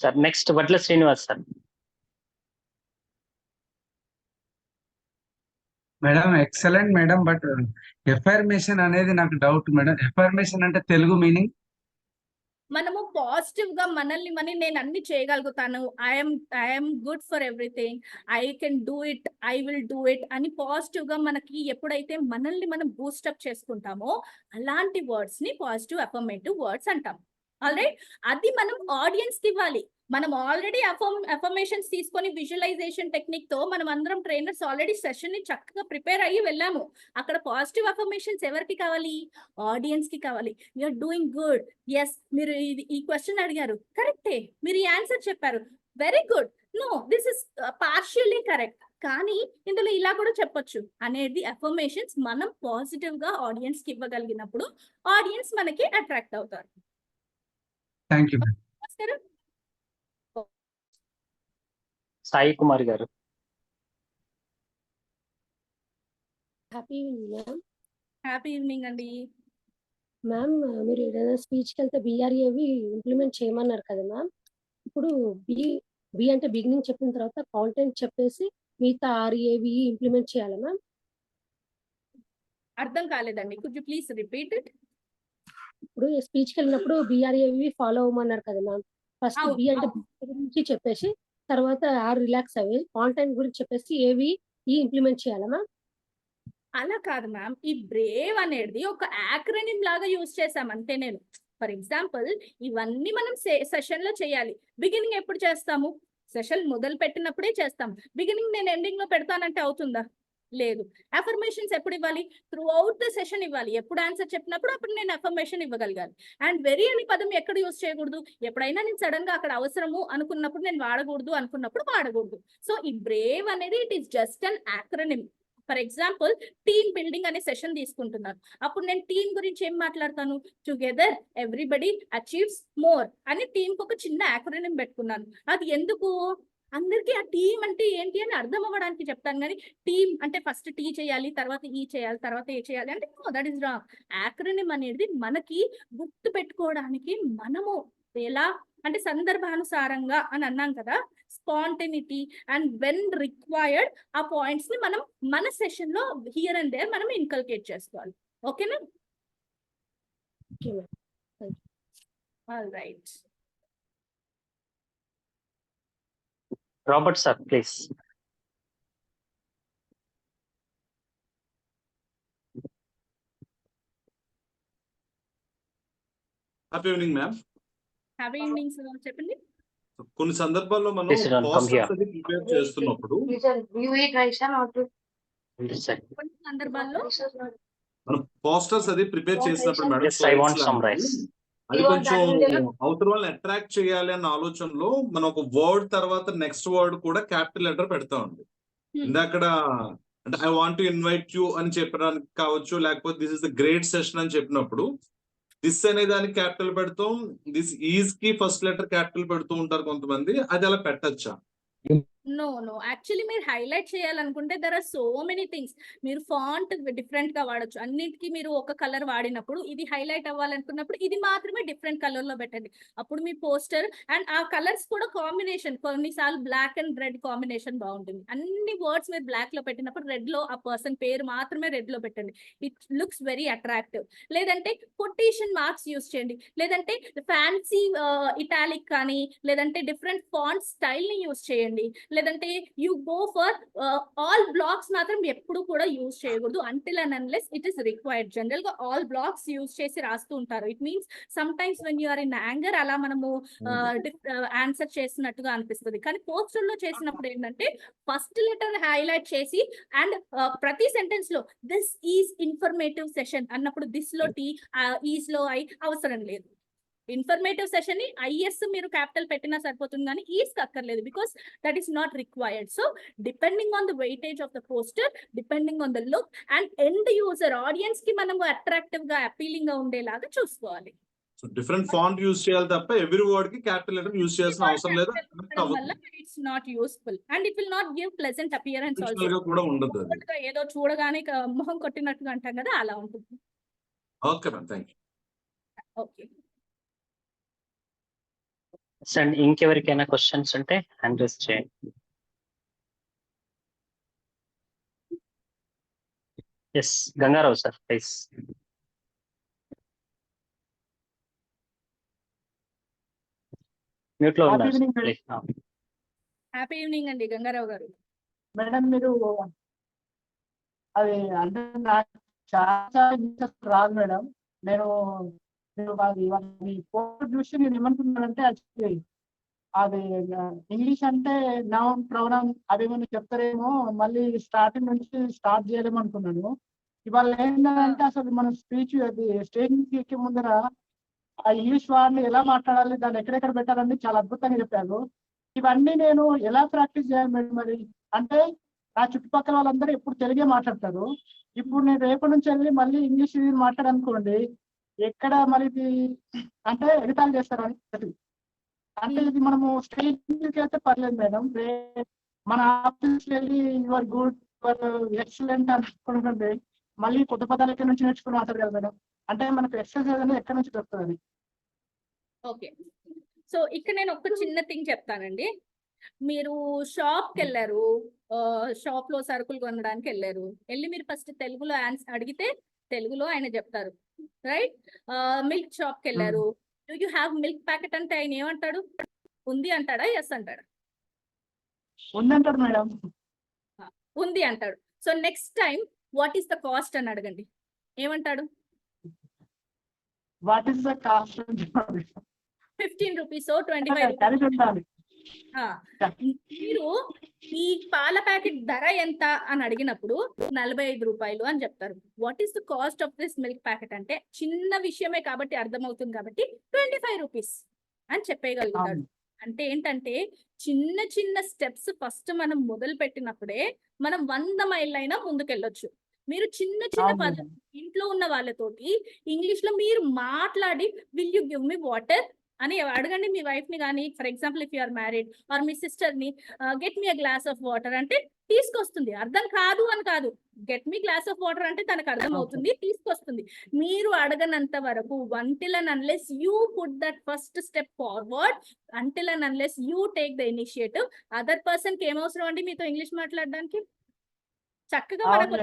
Speaker 1: సార్ నెక్స్ట్ వడ్ల Srinivas sir.
Speaker 7: Madam excellent madam, but affirmation అనేది నాకు డౌట్ మేడం. ఎఫర్మేషన్ అంటే తెలుగు మీనింగ్?
Speaker 3: మనము పాజిటివ్ గా మనల్ని నేను అన్ని చేయగలుగుతాను, I'm good for everything, I can do it, I will do it అని పాజిటివ్ గా మనకి ఎప్పుడైతే మనల్ని మనం బూస్టప్ చేసుకుంటామో అలాంటి వర్డ్స్ ని పాజిటివ్ అఫర్మేటివ్ వర్డ్స్ అంటాం. ఆల్రైట్, అది మనం ఆడియన్స్ కి ఇవ్వాలి. మనం ఆల్రెడీ అఫర్మేషన్స్ తీసుకొని విజువలైజేషన్ టెక్నిక్ తో మనం అందరం ట్రైనర్స్ ఆల్రెడీ సెషన్ ని చక్కగా ప్రిపేర్ అయ్యి వెళ్ళాము. అక్కడ పాజిటివ్ అఫర్మేషన్స్ ఎవరికి కావాలి? ఆడియన్స్ కి కావాలి. యూఆర్ డూయింగ్ గుడ్, ఎస్ మీరు ఈ క్వశ్చన్ అడిగారు, కరెక్టే, మీరు ఈ ఆన్సర్ చెప్పారు, very good, no this is partially correct, కానీ ఇందులో ఇలా కూడా చెప్పొచ్చు అనేది అఫర్మేషన్స్ మనం పాజిటివ్ గా ఆడియన్స్ కి ఇవ్వగలిగినప్పుడు ఆడియన్స్ మనకి అట్రాక్ట్ అవుతారు.
Speaker 7: Thank you.
Speaker 1: సాయి కుమార్ గారు.
Speaker 8: Happy evening ma'am.
Speaker 3: Happy evening అండి.
Speaker 8: మ్యామ్, మీరు ఏదైనా స్పీచ్కి వెళ్తే BRAV ఇంప్లిమెంట్ చేయమన్నారు కదా మ్యామ్. ఇప్పుడు బి అంటే బిగినింగ్ చెప్పిన తర్వాత కాంటెంట్ చెప్పేసి మిగతా RAVE ఇంప్లిమెంట్ చేయాలా మ్యామ్?
Speaker 3: అర్థం కాలేదండి, could you please repeat it?
Speaker 8: ఇప్పుడు స్పీచ్కి వెళ్ళినప్పుడు BRAV ఫాలో అవ్వమన్నారు కదా మ్యామ్. ఫస్ట్ బి అంటే గురించి చెప్పేసి తర్వాత రిలాక్స్ అయ్యి కాంటెంట్ గురించి చెప్పేసి AVE ఇంప్లిమెంట్ చేయాలా మ్యామ్?
Speaker 3: అలా కాదు మ్యామ్, ఈ బ్రేవ్ అనేది ఒక యాక్రోనిమ్ లాగా యూజ్ చేసాం అంతే. నేను ఫర్ ఎగ్జాంపుల్ ఇవన్నీ మనం సెషన్ లో చేయాలి. బిగినింగ్ ఎప్పుడు చేస్తాము? సెషన్ మొదలు పెట్టినప్పుడే చేస్తాం. బిగినింగ్ నేను ఎండింగ్ లో పెడతానంటే అవుతుందా? లేదు. అఫర్మేషన్స్ ఎప్పుడు ఇవ్వాలి? త్రూ అవుట్ ద సెషన్ ఇవ్వాలి. ఎప్పుడు ఆన్సర్ చెప్పినప్పుడు అప్పుడు నేను అఫర్మేషన్ ఇవ్వగలగాలి. అండ్ వెరీ అనే పదం ఎక్కడ యూజ్ చేయకూడదు? ఎప్పుడైనా నేను సడన్ గా అక్కడ అవసరము అనుకున్నప్పుడు నేను వాడకూడదు అనుకున్నప్పుడు వాడకూడదు. సో ఈ బ్రేవ్ అనేది it is just an acronym. For example team building అనే సెషన్ తీసుకుంటున్నాను. అప్పుడు నేను టీం గురించి ఏం మాట్లాడతాను? టుగెదర్ ఎవ్రీబడి అచీవ్స్ మోర్ అని టీంకి ఒక చిన్న యాక్రోనిమ్ పెట్టుకున్నాను. అది ఎందుకు? అందరికీ ఆ టీం అంటే ఏంటి అని అర్థం అవ్వడానికి చెప్తాను. కానీ టీం అంటే ఫస్ట్ టీ చేయాలి, తర్వాత ఈ చేయాలి, తర్వాత ఏ చేయాలి అంటే దట్ ఈస్ రాంగ్. యాక్రోనిమ్ అనేది మనకి గుర్తు పెట్టుకోవడానికి మనము ఎలా అంటే సందర్భానుసారంగా అని అన్నాం కదా, స్పాంటనిటీ అండ్ వెన్ రిక్వైర్డ్ ఆ పాయింట్స్ ని మనం మన సెషన్ లో హియర్ అండ్ దేర్ మనం ఇన్కల్కేట్ చేసుకోవాలి. ఓకేనా?
Speaker 8: Okay ma'am.
Speaker 3: All right.
Speaker 1: Robert sir, please.
Speaker 9: Happy evening ma'am.
Speaker 3: Happy evening sir, చెప్పండి.
Speaker 9: కొన్ని సందర్భాల్లో మనం
Speaker 1: Please don't come
Speaker 9: posters
Speaker 1: here.
Speaker 9: అది ప్రిపేర్ చేస్తున్నప్పుడు
Speaker 1: This side.
Speaker 3: కొన్ని సందర్భాల్లో
Speaker 9: మనం పోస్టర్స్ అది ప్రిపేర్ చేసినప్పుడు madam
Speaker 1: Yes, I want some rice.
Speaker 9: అది కొంచెం అవతల వాళ్ళని అట్రాక్ట్ చేయాలి అన్న ఆలోచనలో మనం ఒక వర్డ్ తర్వాత నెక్స్ట్ వర్డ్ కూడా క్యాపిటల్ లెటర్ పెడతామండి. ఇందాక అంటే I want to invite you అని చెప్పడానికి కావచ్చు, లేకపోతే this is the great session అని చెప్పినప్పుడు దిస్ అనే దానికి క్యాపిటల్ పెడతాం, దిస్ ఈజ్ కి ఫస్ట్ లెటర్ క్యాపిటల్ పెడుతూ ఉంటారు కొంతమంది. అది అలా పెట్టచ్చా?
Speaker 3: నో యాక్చువల్లీ మీరు హైలైట్ చేయాలనుకుంటే there are so many things. మీరు ఫాంట్ డిఫరెంట్ గా వాడచ్చు. అన్నిటికీ మీరు ఒక కలర్ వాడినప్పుడు ఇది హైలైట్ అవ్వాలనుకున్నప్పుడు ఇది మాత్రమే డిఫరెంట్ కలర్ లో పెట్టండి. అప్పుడు మీ పోస్టర్ అండ్ ఆ కలర్స్ కూడా కాంబినేషన్, కొన్నిసార్లు బ్లాక్ అండ్ రెడ్ కాంబినేషన్ బాగుంటుంది. అన్ని వర్డ్స్ మీరు బ్లాక్ లో పెట్టినప్పుడు రెడ్ లో ఆ పర్సన్ పేరు మాత్రమే రెడ్ లో పెట్టండి. It looks very attractive. లేదంటే కొటేషన్ మార్క్స్ యూస్ చేయండి, లేదంటే ఫ్యాన్సీ ఇటాలిక్ కానీ, లేదంటే డిఫరెంట్ ఫాంట్ స్టైల్ ని యూస్ చేయండి. లేదంటే you go for all blocks మాత్రం ఎప్పుడు కూడా యూజ్ చేయకూడదు until and unless it is required. General గా ఆల్ బ్లాక్స్ యూజ్ చేసి రాస్తూ ఉంటారు. It means some times when you are in anger అలా మనము ఆన్సర్ చేసినట్టుగా అనిపిస్తుంది. కానీ పోస్టర్ లో చేసినప్పుడు ఏంటంటే ఫస్ట్ లెటర్ హైలైట్ చేసి అండ్ ప్రతి సెంటెన్స్ లో దిస్ ఈజ్ ఇన్ఫర్మేటివ్ సెషన్ అన్నప్పుడు దిస్ లో టీ, ఈజ్ లో ఐ అవసరం లేదు. ఇన్ఫర్మేటివ్ సెషన్ ని ఐఎస్ మీరు క్యాపిటల్ పెట్టినా సరిపోతుంది, కానీ ఈస్ అక్కర్లేదు, because that is not required. So depending on the weightage of the poster, depending on the look and end user audience కి మనం అట్రాక్టివ్ గా అపీలింగ్ గా ఉండేలాగా చూసుకోవాలి.
Speaker 9: సో డిఫరెంట్ ఫాంట్ యూజ్ చేయాలి తప్ప ఎవ్రీ వర్డ్ కి క్యాపిటల్ లెటర్ యూజ్ చేయాల్సిన అవసరం లేదు.
Speaker 3: It's not useful and it will not give pleasant appearance also.
Speaker 9: కూడా ఉండదు.
Speaker 3: ఏదో చూడగానే మొహం కొట్టినట్టుగా అంటాం కదా, అలా ఉంటుంది.
Speaker 9: Okay ma'am, thank you.
Speaker 3: Okay
Speaker 1: and ఇంకెవరికైనా క్వశ్చన్స్ ఉంటే హ్యాండ్ రైజ్ చేయండి. Yes, Gangarao sir please. Mute లో ఉన్నారు.
Speaker 3: హ్యాపీ ఈవినింగ్ అండి గంగారావు గారు.
Speaker 6: మేడం మీరు అది అంటే నాకు చాలా ఇంట్రెస్ట్ రాదు మేడం. నేను పోస్ట్ చూసి నేను ఏమనుకున్నానంటే యాక్చువల్లీ అది ఇంగ్లీష్ అంటే నౌన్ ప్రొనౌన్ అవి ఏమైనా చెప్తారేమో, మళ్ళీ స్టార్టింగ్ నుంచి స్టార్ట్ చేయలేము అనుకున్నాను. ఇవాళ ఏంటంటే అసలు మనం స్పీచ్ అది స్టేజ్ ఎక్కే ముందర ఆ ఇంగ్లీష్ వాడిని ఎలా మాట్లాడాలి, దాన్ని ఎక్కడెక్కడ పెట్టాలని చాలా అద్భుతంగా చెప్పారు. ఇవన్నీ నేను ఎలా ప్రాక్టీస్ చేయాలి మేడం? మరి అంటే నా చుట్టుపక్కల వాళ్ళందరూ ఎప్పుడు తెలుగే మాట్లాడతారు. ఇప్పుడు నేను రేపటి నుంచి వెళ్ళి మళ్ళీ ఇంగ్లీష్ మాట్లాడనుకోండి, ఎక్కడ మరి ఇది అంటే ఎగతాళి చేస్తారని. అంటే ఇది మనము స్టేజ్కి వెళ్తే పర్లేదు మేడం, మన ఆఫీస్కి వెళ్ళి యువర్ గుడ్, యువర్ ఎక్సలెంట్ అనుకుంటుంటే మళ్ళీ కొత్త పదాలు ఎక్కడి నుంచి నేర్చుకుని మాట్లాడు కదా మేడం. అంటే మనకు ఎక్సర్సైజ్ అనేది ఎక్కడి నుంచి దొరుకుతుంది?
Speaker 3: ఓకే, సో ఇక్కడ నేను ఒక చిన్న థింగ్ చెప్తానండి. మీరు షాప్కి వెళ్ళారు, షాప్ లో సరుకులు కొనడానికి వెళ్ళారు. వెళ్ళి మీరు ఫస్ట్ తెలుగులో ఆన్సర్ అడిగితే తెలుగులో ఆయన చెప్తారు, రైట్? మిల్క్ షాప్కి వెళ్ళారు, do you have milk packet అంటే ఆయన ఏమంటాడు? ఉంది అంటాడా, ఎస్ అంటాడా?
Speaker 6: ఉంది అంటాడు మేడం.
Speaker 3: ఉంది అంటాడు. So next time what is the cost అని అడగండి, ఏమంటాడు?
Speaker 6: What is the cost?
Speaker 3: 15 rupees, 25 rupees. మీరు ఈ పాల ప్యాకెట్ ధర ఎంత అని అడిగినప్పుడు 45 రూపాయలు అని చెప్తారు. What is the cost of this milk packet అంటే చిన్న విషయమే కాబట్టి అర్థమవుతుంది కాబట్టి 25 రూపీస్ అని చెప్పేయగలుగుతాడు. అంటే ఏంటంటే చిన్న చిన్న స్టెప్స్ ఫస్ట్ మనం మొదలు పెట్టినప్పుడే మనం 100 మైళ్ళైనా ముందుకెళ్ళొచ్చు. మీరు చిన్న చిన్న పదాలు ఇంట్లో ఉన్న వాళ్ళతోటి ఇంగ్లీష్ లో మీరు మాట్లాడి will you give me water అని అడగండి మీ వైఫ్ ని కానీ. For example if you are married or మీ సిస్టర్ ని get me a glass of water అంటే తీసుకొస్తుంది. అర్థం కాదు అని కాదు, get me glass of water అంటే తనకు అర్థం అవుతుంది, తీసుకొస్తుంది. మీరు అడగనంత వరకు until and unless you put that first step forward, until and unless you take the initiative, other person కి ఏమవసరం అండి మీతో ఇంగ్లీష్ మాట్లాడడానికి? చక్కగా మనకు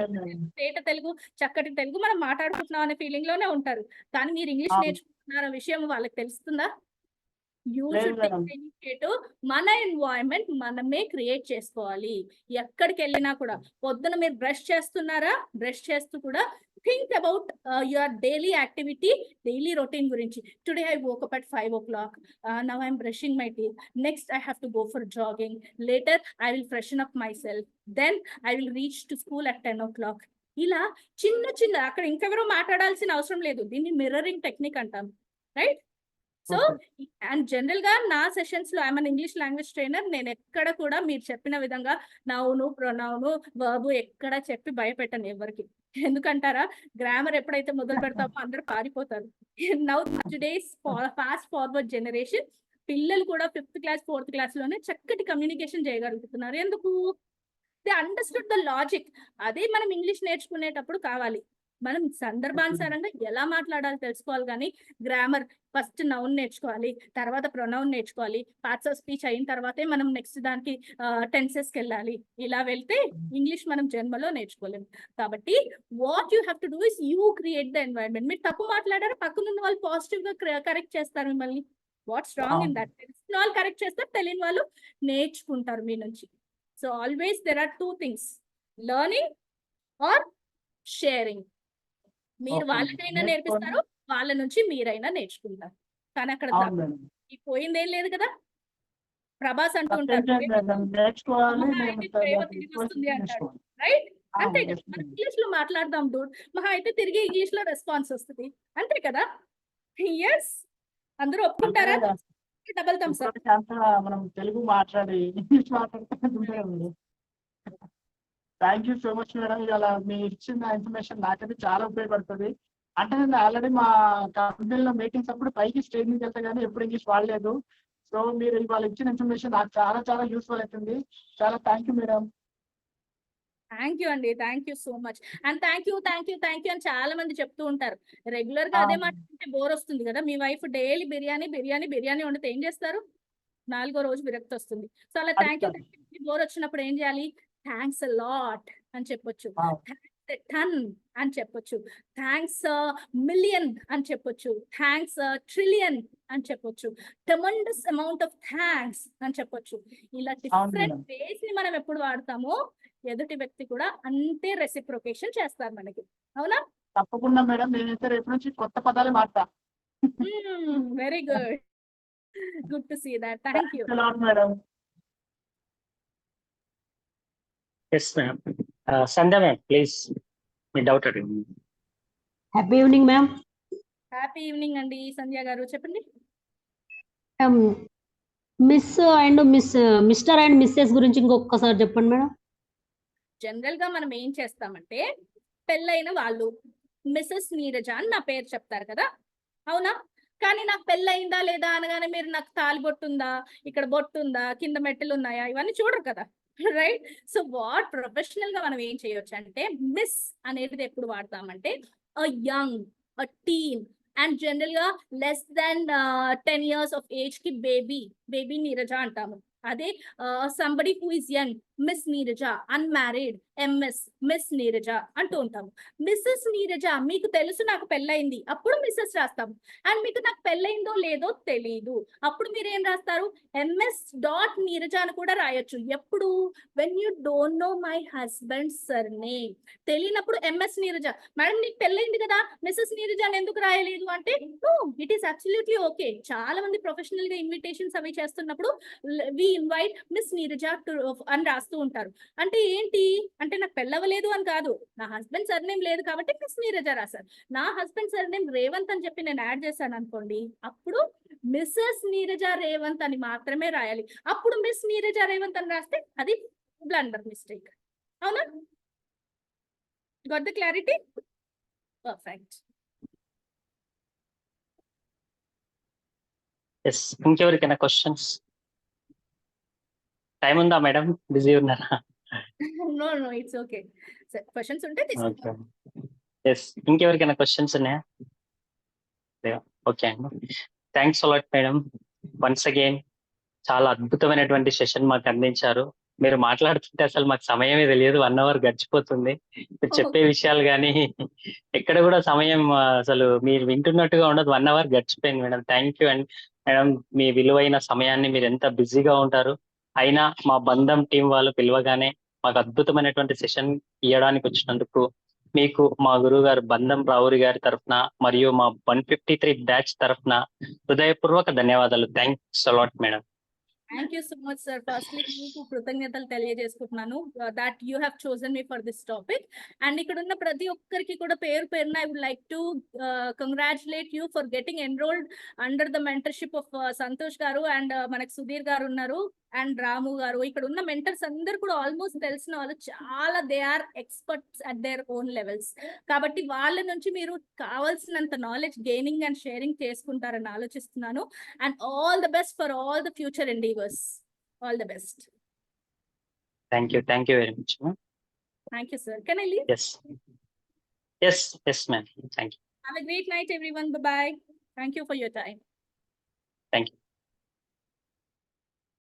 Speaker 3: తేట తెలుగు, చక్కటి తెలుగు మనం మాట్లాడుకుంటున్నాం అనే ఫీలింగ్ లోనే ఉంటారు. కానీ మీరు ఇంగ్లీష్ నేర్చుకుంటున్న విషయం వాళ్ళకి తెలుస్తుందా? You should take initiative. మన ఎన్వైరన్మెంట్ మనమే క్రియేట్ చేసుకోవాలి. ఎక్కడికి వెళ్ళినా కూడా పొద్దున మీరు బ్రష్ చేస్తున్నారా, బ్రష్ చేస్తూ కూడా think about your daily activity, daily routine గురించి. Today I woke up at 5 o'clock. Now I'm brushing my teeth. Next I have to go for jogging. Later I will freshen up myself. Then I will reach to school at 10 o'clock. ఇలా చిన్న చిన్న అక్కడ ఇంకెవరో మాట్లాడాల్సిన అవసరం లేదు. దీన్ని mirroring technique అంటాం, రైట్? సో అండ్ జనరల్ గా నా సెషన్స్ లో ఐఎమ్ ఇంగ్లీష్ లాంగ్వేజ్ ట్రైనర్. నేను ఎక్కడ కూడా మీరు చెప్పిన విధంగా నౌను, ప్రొనౌను, వర్బ్ ఎక్కడ చెప్పి భయపెట్టను ఎవరికి. ఎందుకంటారా, గ్రామర్ ఎప్పుడైతే మొదలు పెడతామో అందరూ పారిపోతారు. Now today's fast forward generation పిల్లలు కూడా 5th క్లాస్ 4th క్లాస్ లోనే చక్కటి కమ్యూనికేషన్ చేయగలుగుతున్నారు. ఎందుకు? They understood the logic. అదే మనం ఇంగ్లీష్ నేర్చుకునేటప్పుడు కావాలి. మనం సందర్భానుసారంగా ఎలా మాట్లాడాలి తెలుసుకోవాలి. కానీ గ్రామర్ ఫస్ట్ నౌన్ నేర్చుకోవాలి, తర్వాత ప్రొనౌన్ నేర్చుకోవాలి, పార్ట్స్ ఆఫ్ స్పీచ్ అయిన తర్వాతే మనం నెక్స్ట్ దానికి టెన్సెస్కి వెళ్ళాలి. ఇలా వెళ్తే ఇంగ్లీష్ మనం జన్మలో నేర్చుకోలేము. కాబట్టి what you have to do is you create the environment. మీరు తప్పు మాట్లాడారు, పక్కనున్న వాళ్ళు పాజిటివ్ గా కరెక్ట్ చేస్తారు మిమ్మల్ని. What's wrong in that? తెలిసిన వాళ్ళు కరెక్ట్ చేస్తారు, తెలియని వాళ్ళు నేర్చుకుంటారు మీ నుంచి. So always there are 2 things, learning or sharing. మీరు వాళ్ళకైనా నేర్పిస్తారు, వాళ్ళ నుంచి మీరైనా నేడుచుకుంటారు. కానీ అక్కడ పోయిందేం లేదు కదా. ప్రభాస్ అంటూ ఉంటారు వస్తుంది అంటాడు, రైట్? అంతే కదా. మనం ఇంగ్లీష్ లో మాట్లాడదాం డూడ్, మహా అయితే తిరిగి ఇంగ్లీష్ లో రెస్పాన్స్ వస్తుంది, అంతే కదా. ఎస్, అందరూ ఒప్పుకుంటారా? Double thumbs up.
Speaker 6: మనం తెలుగు మాట్లాడి ఇంగ్లీష్ మాట్లాడుతుంటే. Thank you so much madam. ఇవాళ మీరు ఇచ్చిన ఇన్ఫర్మేషన్ నాకైతే చాలా ఉపయోగపడుతుంది. అంటే నేను ఆల్రెడీ మా కంపెనీలో మీటింగ్స్ అప్పుడు పైకి స్టేజ్ నుంచి వెళ్తా కానీ ఎప్పుడు ఇంగ్లీష్ వాడలేదు. సో మీరు ఇవాళ ఇచ్చిన ఇన్ఫర్మేషన్ నాకు చాలా చాలా యూస్ఫుల్ అవుతుంది. చాలా thank you madam.
Speaker 3: Thank you అండి, thank you so much. And thank you అని చాలా మంది చెప్తూ ఉంటారు. రెగ్యులర్ గా అదే మాట బోర్ వస్తుంది కదా. మీ వైఫ్ డైలీ బిర్యానీ వండితే ఏం చేస్తారు? 4వ రోజు విరక్తి వస్తుంది. సో అలా థ్యాంక్ యూ బోర్ వచ్చినప్పుడు ఏం చేయాలి? థ్యాంక్స్ అ లాట్ అని చెప్పొచ్చు, థ్యాంక్స్ ఎ టన్ అని చెప్పొచ్చు, థ్యాంక్స్ మిలియన్ అని చెప్పొచ్చు, థ్యాంక్స్ ట్రిలియన్ అని చెప్పొచ్చు, ట్రెమెండస్ అమౌంట్ ఆఫ్ థ్యాంక్స్ అని చెప్పొచ్చు. ఇలా డిఫరెంట్ వేస్ ని మనం ఎప్పుడు వాడతామో ఎదుటి వ్యక్తి కూడా అంతే రెసిప్రొకేషన్ చేస్తారు మనకి. అవునా?
Speaker 6: తప్పకుండా మేడం, నేనైతే రేపు నుంచి కొత్త పదాలు మాట్లాడతా.
Speaker 3: Very good, good to see that. Thank you
Speaker 6: madam.
Speaker 1: Yes ma'am. Sandhya ma'am, please మీ డౌట్ అడగండి.
Speaker 10: Happy evening ma'am.
Speaker 3: Happy evening అండి. సంధ్య గారు చెప్పండి.
Speaker 10: మిస్టర్ అండ్ మిస్సెస్ గురించి ఇంకొకసారి చెప్పండి మేడం.
Speaker 3: జనరల్ గా మనం ఏం చేస్తామంటే, పెళ్ళైన వాళ్ళు మిస్సెస్ నీరజ అని నా పేరు చెప్తారు కదా, అవునా? కానీ నాకు పెళ్ళయిందా లేదా అనగానే మీరు నాకు తాలి బొట్టు ఉందా, ఇక్కడ బొట్టు ఉందా, కింద మెట్టెలు ఉన్నాయా, ఇవన్నీ చూడరు కదా, రైట్? సో వాట్ ప్రొఫెషనల్ గా మనం ఏం చేయొచ్చు అంటే, మిస్ అనేది ఎప్పుడు వాడతామంటే a young, a teen, and general గా less than 10 years of age కి బేబీ నీరజ అంటాము. అదే somebody who is young, miss Neeraja, unmarried, MS, miss Neeraja అంటూ ఉంటాము. మిస్సెస్ నీరజ, మీకు తెలుసు నాకు పెళ్ళయింది, అప్పుడు మిస్సెస్ రాస్తాము. అండ్ మీకు నాకు పెళ్ళయిందో లేదో తెలీదు, అప్పుడు మీరు ఏం రాస్తారు? MS. నీరజ అని కూడా రాయొచ్చు. ఎప్పుడు? When you don't know my husband surname. తెలియనప్పుడు MS నీరజ. మేడం నీకు పెళ్ళయింది కదా, మిస్సెస్ నీరజ అని ఎందుకు రాయలేదు అంటే, no, it is absolutely okay. చాలా మంది ప్రొఫెషనల్ గా ఇన్విటేషన్స్ అవి చేస్తున్నప్పుడు వి ఇన్వైట్ మిస్ నీరజ అని రాస్తూ ఉంటారు. అంటే ఏంటి అంటే నాకు పెళ్ళవలేదు అని కాదు, నా హస్బెండ్ సర్నేమ్ లేదు కాబట్టి మిస్ నీరజ రాశారు. నా హస్బెండ్ సర్నేమ్ రేవంత్ అని చెప్పి నేను యాడ్ చేశాను అనుకోండి, అప్పుడు మిస్సెస్ నీరజ రేవంత్ అని మాత్రమే రాయాలి. అప్పుడు మిస్ నీరజ రేవంత్ అని రాస్తే అది బ్లండర్ మిస్టేక్. అవునా? Got the clarity? Perfect.
Speaker 1: Yes, ఇంకెవరికైనా క్వశ్చన్స్? టైం ఉందా మేడం? బిజీ ఉన్నారా?
Speaker 3: No no, it's okay. Questions ఉంటే తీసుకుంటాం.
Speaker 1: ఎస్, ఇంకెవరికైనా క్వశ్చన్స్ ఉన్నాయా? ఓకే అండి, thanks a lot madam. Once again చాలా అద్భుతమైనటువంటి సెషన్ మాకు అందించారు. మీరు మాట్లాడుతుంటే అసలు మాకు సమయమే తెలియదు, 1 hour గడిచిపోతుంది. మీరు చెప్పే విషయాలు కానీ ఎక్కడ కూడా సమయం అసలు మీరు వింటున్నట్టుగా ఉండదు, 1 hour గడిచిపోయింది madam. Thank you and madam, మీ విలువైన సమయాన్ని మీరు ఎంత బిజీగా ఉంటారు అయినా మా బంధం టీం వాళ్ళు పిలవగానే మాకు అద్భుతమైనటువంటి సెషన్ ఇవ్వడానికి వచ్చినందుకు మీకు మా గురువు గారు బంధం రావురి గారి తరఫున మరియు మా 153 బ్యాచ్ తరఫున హృదయపూర్వక ధన్యవాదాలు. Thanks a lot madam.
Speaker 3: Thank you so much sir. Firstly మీకు కృతజ్ఞతలు తెలియజేసుకుంటున్నాను that you have chosen me for this topic. And ఇక్కడ ఉన్న ప్రతి ఒక్కరికి కూడా పేరు పేరున I would like to congratulate you for getting enrolled under the mentorship of Santosh గారు అండ్ మనకు సుధీర్ గారు ఉన్నారు అండ్ రాము గారు. ఇక్కడ ఉన్న మెంటర్స్ అందరు కూడా ఆల్మోస్ట్ తెలిసిన వాళ్ళు, చాలా they are experts at their own levels. కాబట్టి వాళ్ళ నుంచి మీరు కావాల్సినంత నాలెడ్జ్ గెయినింగ్ అండ్ షేరింగ్ చేసుకుంటారని ఆలోచిస్తున్నాను. And all the best for all the future endeavors. All the best.
Speaker 1: Thank you very much.
Speaker 3: Thank you sir. Can I leave?
Speaker 1: Yes ma'am. Thank you.
Speaker 3: Have a great night everyone. Bye bye. Thank you for your time.
Speaker 1: Thank you.